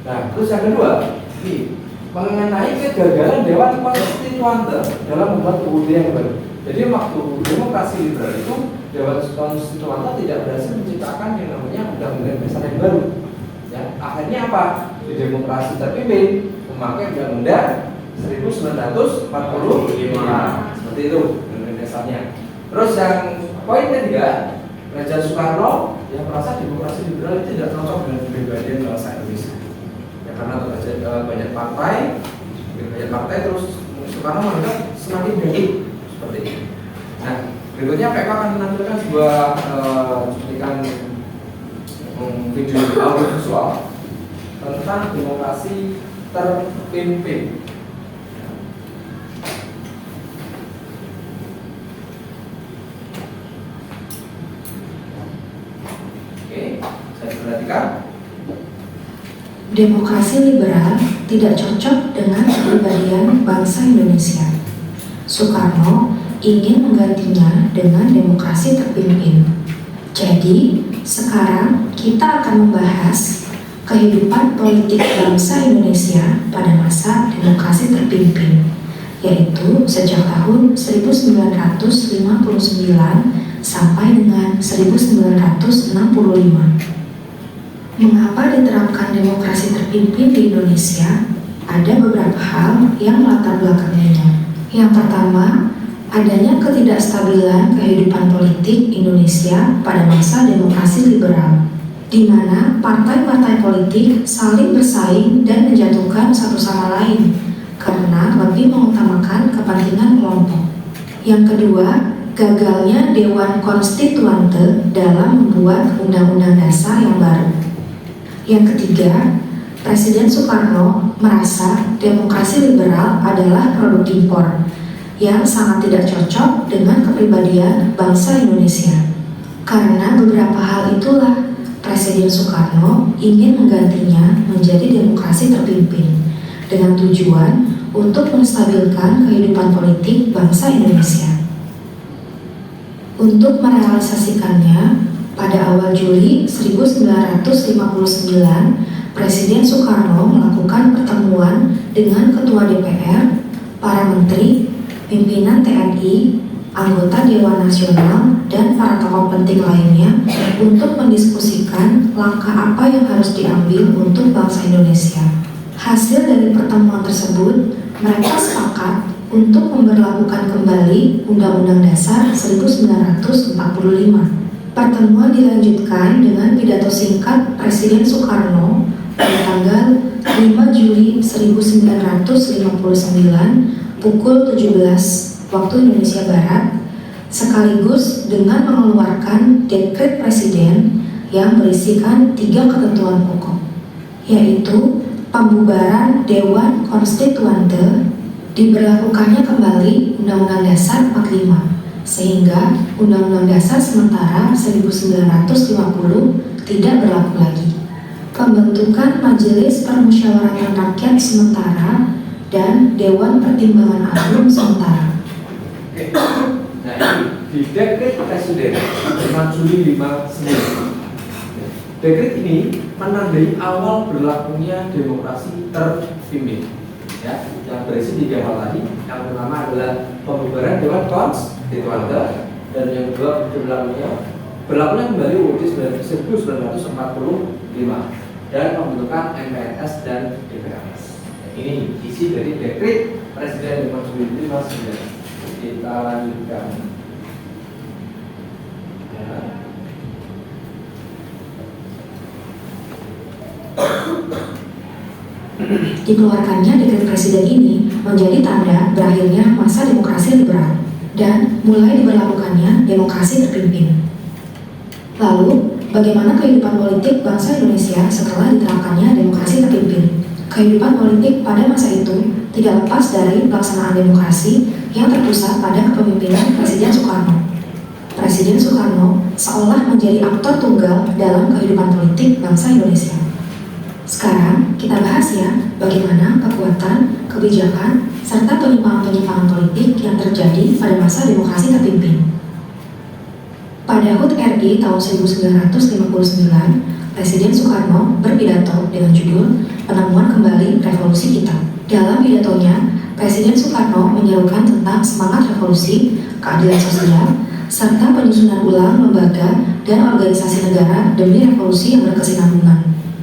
Nah, terus yang kedua, ini mengenai kegagalan Dewan Konstituante dalam membuat UUD yang baru. Jadi waktu demokrasi liberal itu Dewan Konstituante tidak berhasil menciptakan yang namanya undang-undang dasar yang baru. Ya, akhirnya apa? Di demokrasi terpimpin memakai undang-undang 1945 seperti itu undang-undang dasarnya. Terus yang poin ketiga, Raja Soekarno yang merasa demokrasi liberal itu tidak cocok dengan kepribadian bangsa Indonesia. Ya, karena banyak partai terus Soekarno menganggap semakin baik seperti ini. Nah, berikutnya mereka akan menampilkan sebuah cuplikan video audio visual tentang demokrasi terpimpin. Oke, saya perhatikan. Demokrasi liberal tidak cocok dengan kepribadian bangsa Indonesia. Soekarno ingin menggantinya dengan demokrasi terpimpin. Jadi, sekarang kita akan membahas kehidupan politik bangsa Indonesia pada masa demokrasi terpimpin, yaitu sejak tahun 1959 sampai dengan 1965. Mengapa diterapkan demokrasi terpimpin di Indonesia? Ada beberapa hal yang melatar belakanginya. Yang pertama, adanya ketidakstabilan kehidupan politik Indonesia pada masa demokrasi liberal, di mana partai-partai politik saling bersaing dan menjatuhkan satu sama lain karena lebih mengutamakan kepentingan kelompok. Yang kedua, gagalnya Dewan Konstituante dalam membuat Undang-Undang Dasar yang baru. Yang ketiga, Presiden Soekarno merasa demokrasi liberal adalah produk impor yang sangat tidak cocok dengan kepribadian bangsa Indonesia. Karena beberapa hal itulah, Presiden Soekarno ingin menggantinya menjadi demokrasi terpimpin dengan tujuan untuk menstabilkan kehidupan politik bangsa Indonesia. Untuk merealisasikannya, pada awal Juli 1959, Presiden Soekarno melakukan pertemuan dengan Ketua DPR, para menteri, pimpinan TNI, anggota Dewan Nasional, dan para tokoh penting lainnya untuk mendiskusikan langkah apa yang harus diambil untuk bangsa Indonesia. Hasil dari pertemuan tersebut, mereka sepakat untuk memberlakukan kembali Undang-Undang Dasar 1945. Pertemuan dilanjutkan dengan pidato singkat Presiden Soekarno pada tanggal 5 Juli 1959 pukul 17 waktu Indonesia Barat, sekaligus dengan mengeluarkan dekret presiden yang berisikan 3 ketentuan pokok, yaitu pembubaran Dewan Konstituante, diberlakukannya kembali Undang-Undang Dasar 45, sehingga Undang-Undang Dasar sementara 1950 tidak berlaku lagi. Pembentukan Majelis Permusyawaratan Rakyat sementara dan Dewan Pertimbangan Agung sementara. Oke. Nah, ini di dekret presiden 5 Juli 59. Dekret ini menandai awal berlakunya demokrasi terpimpin. Ya, yang berisi 3 hal tadi. Yang pertama adalah pembubaran Dewan Konstituante, dan yang kedua berlakunya kembali UUD 1945 dan pembentukan MPRS dan DPRS. Ini isi dari dekret Presiden 5 Juli 59. Kita lanjutkan. Ya. Dikeluarkannya dekret presiden ini menjadi tanda berakhirnya masa demokrasi liberal dan mulai diberlakukannya demokrasi terpimpin. Lalu, bagaimana kehidupan politik bangsa Indonesia setelah diterapkannya demokrasi terpimpin? Kehidupan politik pada masa itu tidak lepas dari pelaksanaan demokrasi yang terpusat pada kepemimpinan Presiden Soekarno. Presiden Soekarno seolah menjadi aktor tunggal dalam kehidupan politik bangsa Indonesia. Sekarang kita bahas ya bagaimana kekuatan, kebijakan, serta penyimpangan-penyimpangan politik yang terjadi pada masa demokrasi terpimpin. Pada HUT RI tahun 1959, Presiden Soekarno berpidato dengan judul Penemuan Kembali Revolusi Kita. Dalam pidatonya, Presiden Soekarno menyerukan tentang semangat revolusi, keadilan sosial, serta penyusunan ulang lembaga dan organisasi negara demi revolusi yang berkesinambungan.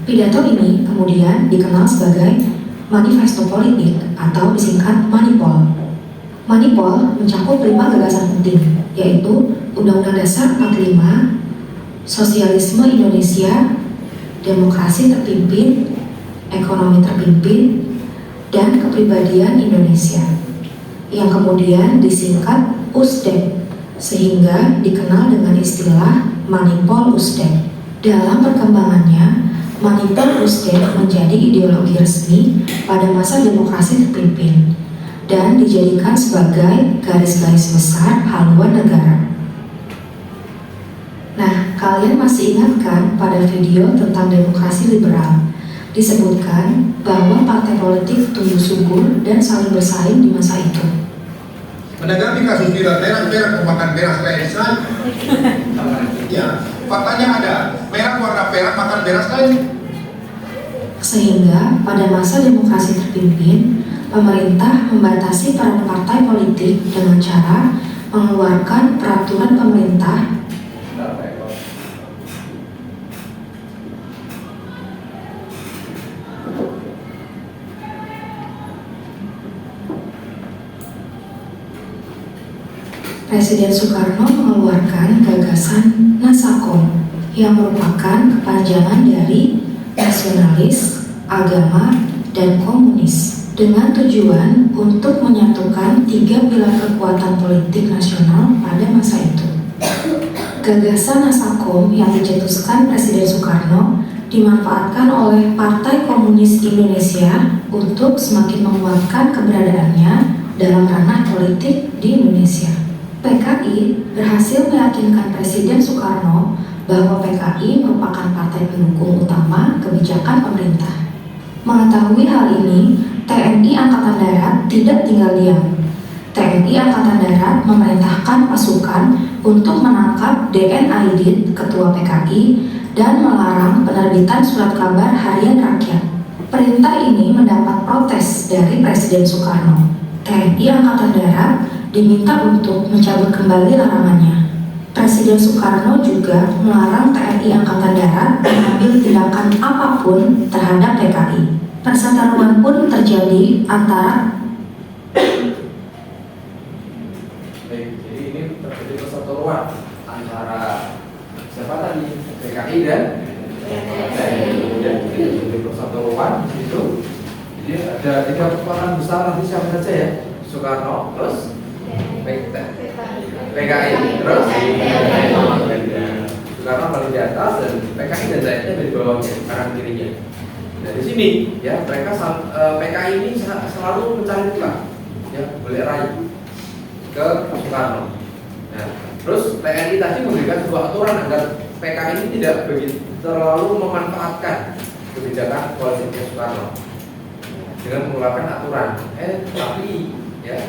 Pidato ini kemudian dikenal sebagai Manifesto Politik atau disingkat Manipol. Manipol mencakup 5 gagasan penting, yaitu Undang-Undang Dasar 45, Sosialisme Indonesia, Demokrasi Terpimpin, Ekonomi Terpimpin, dan Kepribadian Indonesia, yang kemudian disingkat USDEK, sehingga dikenal dengan istilah Manipol USDEK. Dalam perkembangannya, Manipol USDEK menjadi ideologi resmi pada masa demokrasi terpimpin dan dijadikan sebagai garis-garis besar haluan negara. Nah, kalian masih ingat kan pada video tentang demokrasi liberal disebutkan bahwa partai politik tumbuh subur dan saling bersaing di masa itu. Menanggapi kasus viral merah makan merah kain saya. Ya, faktanya ada merah warna merah makan merah kain. Sehingga pada masa demokrasi terpimpin, pemerintah membatasi peran partai politik dengan cara mengeluarkan peraturan pemerintah Presiden Soekarno mengeluarkan gagasan Nasakom yang merupakan kepanjangan dari nasionalis, agama, dan komunis dengan tujuan untuk menyatukan 3 pilar kekuatan politik nasional pada masa itu. Gagasan Nasakom yang dicetuskan Presiden Soekarno dimanfaatkan oleh Partai Komunis Indonesia untuk semakin menguatkan keberadaannya dalam ranah politik di Indonesia. PKI berhasil meyakinkan Presiden Soekarno bahwa PKI merupakan partai pendukung utama kebijakan pemerintah. Mengetahui hal ini, TNI Angkatan Darat tidak tinggal diam. TNI Angkatan Darat memerintahkan pasukan untuk menangkap DN Aidit, Ketua PKI, dan melarang penerbitan surat kabar harian rakyat. Perintah ini mendapat protes dari Presiden Soekarno. TNI Angkatan Darat diminta untuk mencabut kembali larangannya. Presiden Soekarno juga melarang TNI Angkatan Darat mengambil tindakan apapun terhadap PKI. Perseteruan pun terjadi antara Baik, jadi ini terjadi perseteruan antara siapa tadi? PKI dan TNI. Jadi perseteruan itu. Jadi ada 3 kekuatan besar nanti siapa saja ya? Soekarno, terus PKI, terus Soekarno paling di atas dan PKI dan lainnya di bawahnya, kanan kirinya. Nah di sini ya mereka PKI ini selalu mencari celah, ya boleh raih ke Soekarno. Nah terus TNI tadi memberikan sebuah aturan agar PKI ini tidak begitu terlalu memanfaatkan kebijakan politiknya Soekarno dengan mengeluarkan aturan.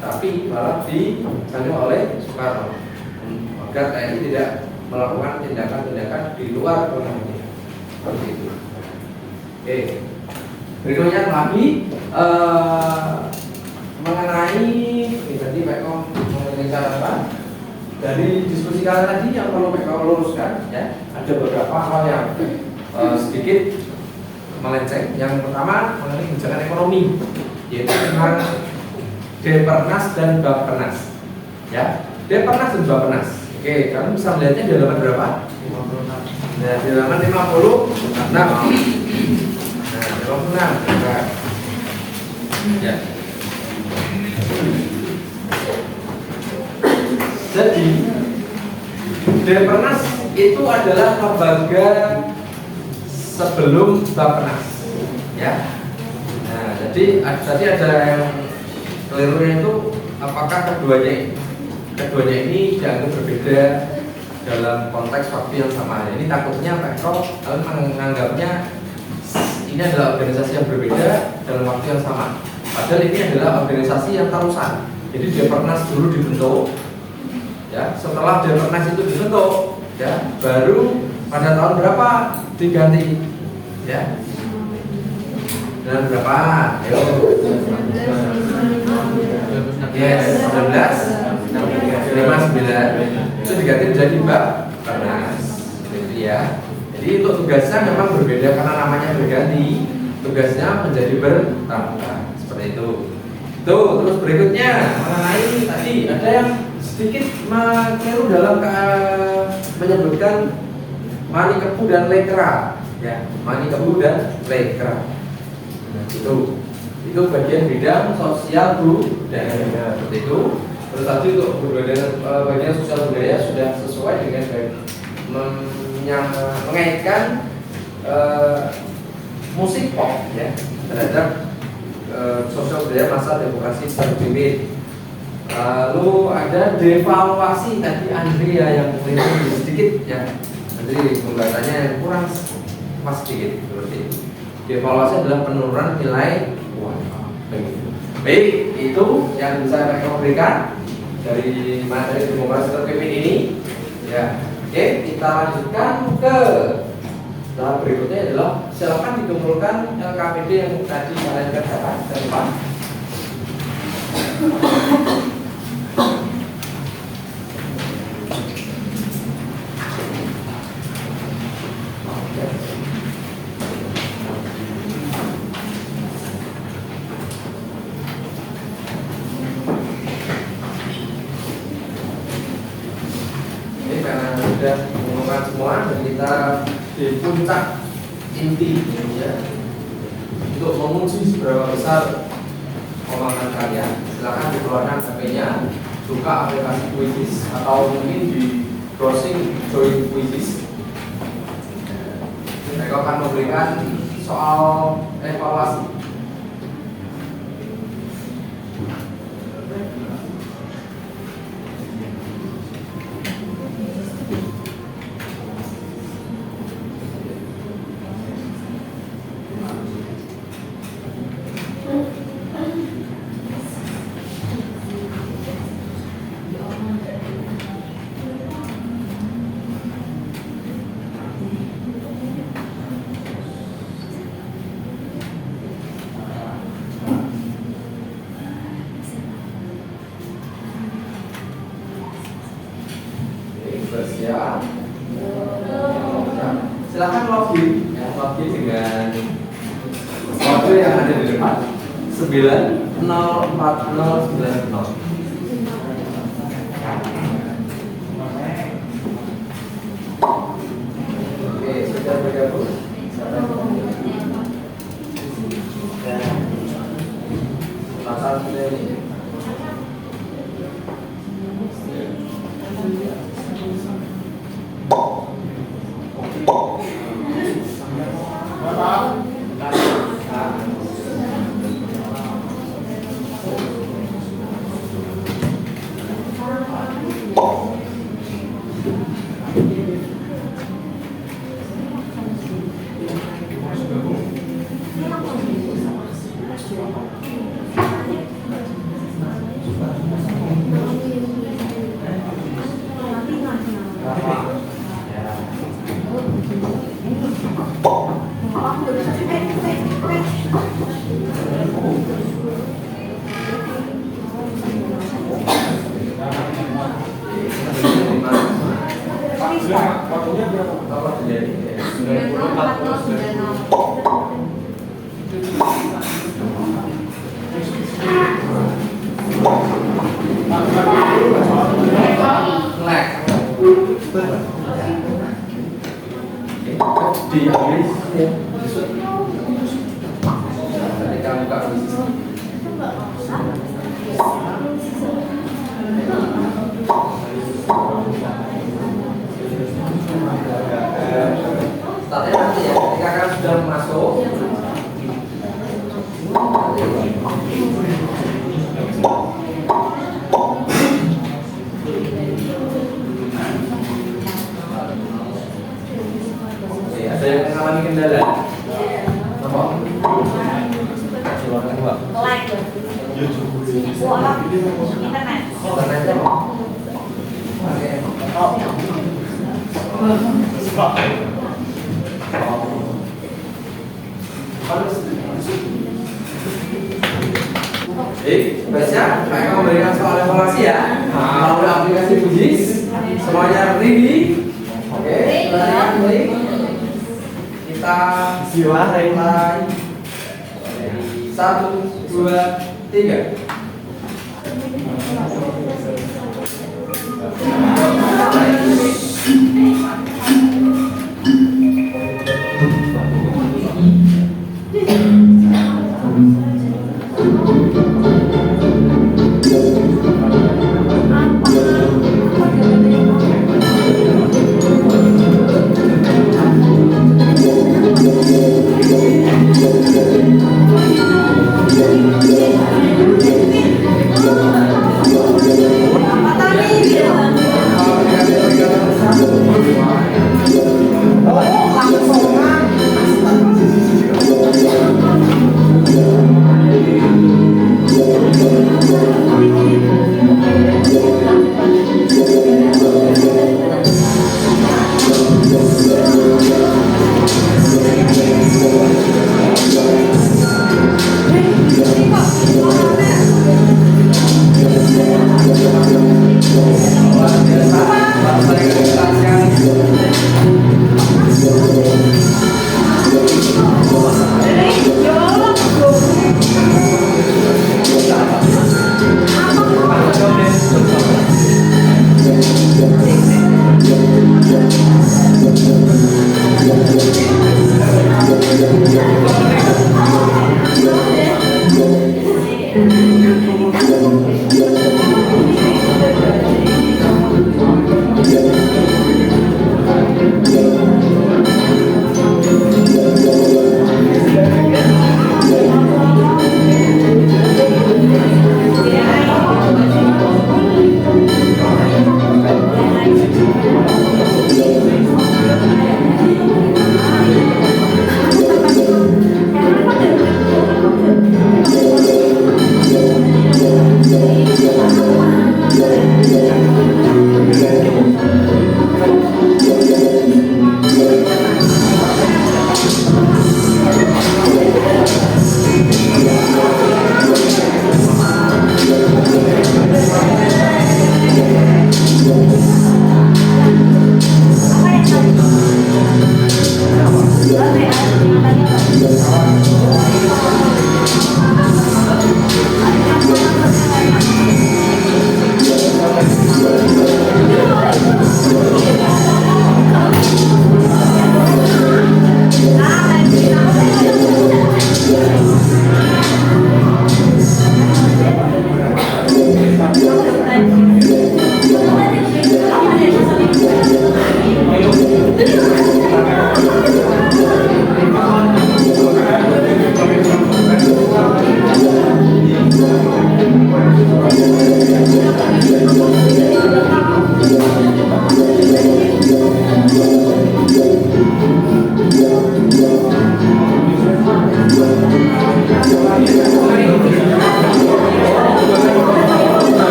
Tapi malah dijamin oleh Soekarno agar TNI tidak melakukan tindakan-tindakan di luar kewenangannya. Seperti itu. Oke. Berikutnya lagi mengenai ini tadi Pak Kom mengenai catatan dari diskusi kalian tadi yang perlu Pak Kom luruskan ya. Ada beberapa hal yang sedikit melenceng. Yang pertama mengenai kebijakan ekonomi, yaitu tentang Depernas dan Bappenas. Ya, Depernas dan Bappenas. Oke, kalian bisa melihatnya di halaman berapa? 56. Nah, di halaman 56. Nah, 56. Ya. Jadi, Depernas itu adalah lembaga sebelum Bappenas. Ya. Nah, jadi tadi ada yang kelirunya itu apakah keduanya ini dianggap berbeda dalam konteks waktu yang sama. Ini takutnya Pekro kalian menganggapnya ini adalah organisasi yang berbeda dalam waktu yang sama. Padahal ini adalah organisasi yang terusan. Jadi Depernas dulu dibentuk, ya. Setelah Depernas itu dibentuk, ya, baru pada tahun berapa diganti, ya? Dan berapa? Ayo. Yes, 1959 itu diganti menjadi Bappenas, gitu ya. Jadi untuk tugasnya memang berbeda karena namanya berganti, tugasnya menjadi bertambah seperti itu. Tuh, terus berikutnya mengenai tadi ada yang sedikit keliru dalam menyebutkan Manikebu dan Lekra, ya, Manikebu dan Lekra. Nah, itu bagian bidang sosial budaya seperti itu. Terus tadi untuk bagian sosial budaya sudah sesuai dengan mengaitkan musik pop ya terhadap sosial budaya masa demokrasi terpimpin. Lalu ada devaluasi tadi Andrea yang keliru sedikit ya. Nanti pembahasannya yang kurang pas sedikit seperti itu. Devaluasi adalah penurunan nilai uang. Baik, itu yang bisa saya berikan dari materi demokrasi terpimpin ini. Ya, oke, kita lanjutkan ke tahap berikutnya adalah silakan dikumpulkan LKPD yang tadi kalian kerjakan. Jangan lupa Ini karena sudah mengumumkan semua dan kita di puncak inti ya, untuk menguji seberapa besar pemahaman kalian, silakan dikeluarkan HP-nya, buka aplikasi Quizzes atau mungkin di browsing join Quizzes. Mereka akan memberikan soal evaluasi. Bersiap. Silakan login, ya, login dengan kode yang ada di depan 904090. Oke, sudah bergabung. Pasal sudah ini. Startnya nanti ya, ketika kalian sudah masuk. Oke, ada yang mengalami kendala? Apa? Silakan Mbak. Internet. Internetnya apa? Baca, mereka memberikan soal evaluasi ya melalui aplikasi Quizzes. Semuanya ready? Oke, silakan klik. Kita mulai. 1, 2, 3. Apa tadi?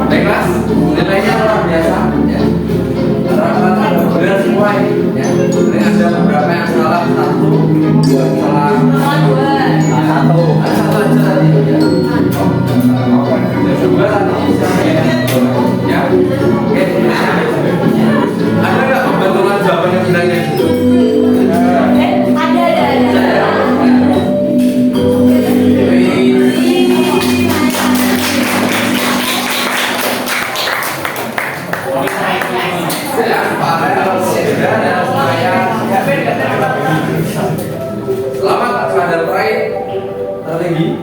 Baiklah, nilainya luar biasa ya. Rata-rata benar semua ini ya. Ini ada beberapa yang salah, satu salah satu aja tadi ya. Dua tadi ya. Oke, ada nggak pembentukan jawaban yang bilangnya itu? Selamat kepada peraih tertinggi.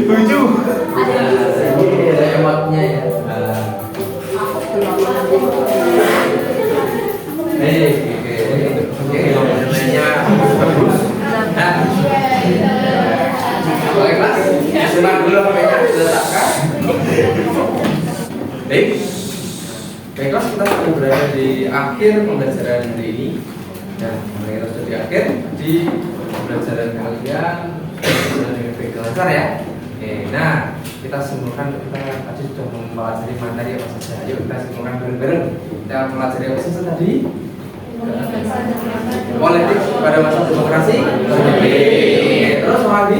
Tujuh. Ada hematnya ya. Oke, nilainya bagus. Nah, baiklah, simak dulu namanya diletakkan. Baiklah, kita sudah berada di akhir pembelajaran hari ini. Nah, kita sudah di akhir di pembelajaran kalian sudah dengan baik lancar ya. Oke, nah kita simpulkan, kita tadi sudah mempelajari materi apa saja. Yuk kita simpulkan bareng-bareng. Kita mempelajari apa saja tadi? Politik pada masa demokrasi. Terus apa lagi?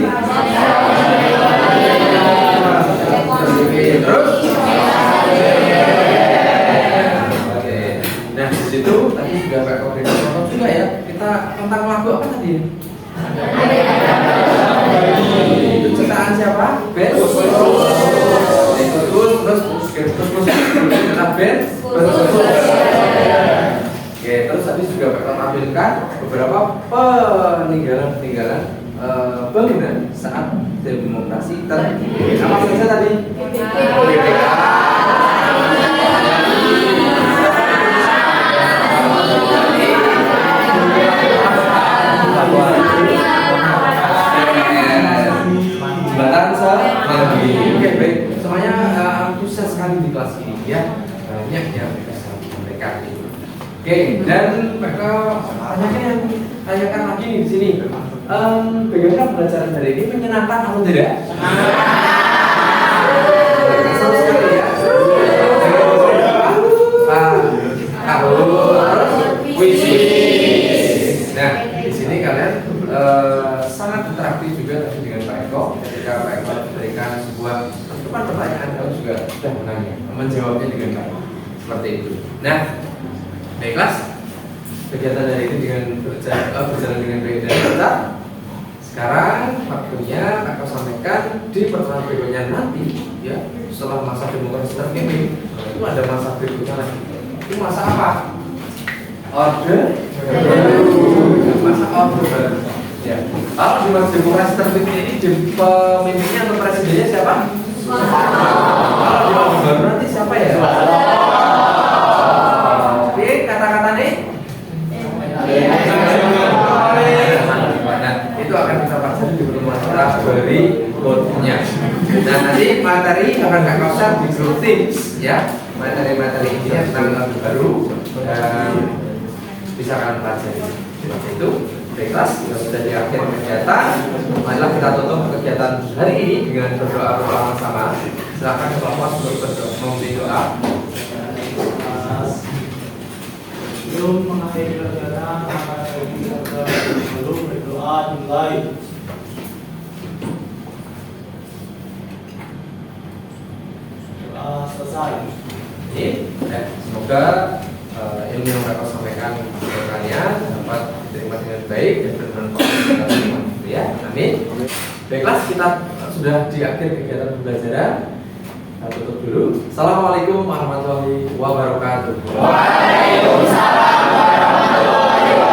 Terus? Nah, di situ tadi sudah Pak Koordinator juga ya. Kita tentang lagu apa tadi? Itu ciptaan siapa? Ben. Terus Ben. Oke, terus tadi juga Pak tampilkan beberapa peninggalan bangunan saat demokrasi terjadi. Apa saja tadi? Oke, baik. Semuanya antusias sekali di kelas ini ya. Banyak yang bisa mereka. Oke, dan mereka tanyakan yang tanyakan lagi nih di sini. Bagaimana pembelajaran hari ini menyenangkan atau tidak? Seru sekali ya. Nah, di sini kalian sangat interaktif juga tadi dengan Pak Eko. Ketika Pak Eko memberikan sebuah pertanyaan, kamu juga sudah menanya, menjawabnya dengan baik. Seperti itu. Nah, baiklah, kegiatan hari ini dengan berjalan dengan baik dan lancar. Sekarang waktunya aku sampaikan di pertemuan berikutnya nanti, ya, setelah masa demokrasi terpimpin, itu ada masa berikutnya lagi. Itu masa apa? Orde baru. Masa orde baru. Ya. Kalau di masa demokrasi terpimpin ini pemimpinnya atau presidennya siapa? Kalau di orde baru nanti siapa ya? Oke, kata-katanya? Nah, itu akan kita pelajari di pertemuan kita berikutnya. Nah, nanti materi akan Kak Kausar di grup Teams, ya. Materi-materi ini tentang lagu baru dan bisa kalian pelajari. Seperti itu. Baiklah, sudah di akhir kegiatan. Marilah kita tutup kegiatan hari ini dengan berdoa bersama-sama. Silakan Bapak Puas untuk berdoa, memberi doa. Sebelum mengakhiri kegiatan, maka kita perlu berdoa dimulai. Doa selesai. Semoga ilmu yang dapat sampaikan kepada kalian dapat diterima dengan baik dan bermanfaat. Ya, amin. Baiklah, kita sudah di akhir kegiatan pembelajaran. Kita tutup dulu. Assalamualaikum warahmatullahi wabarakatuh. Waalaikumsalam warahmatullahi wabarakatuh.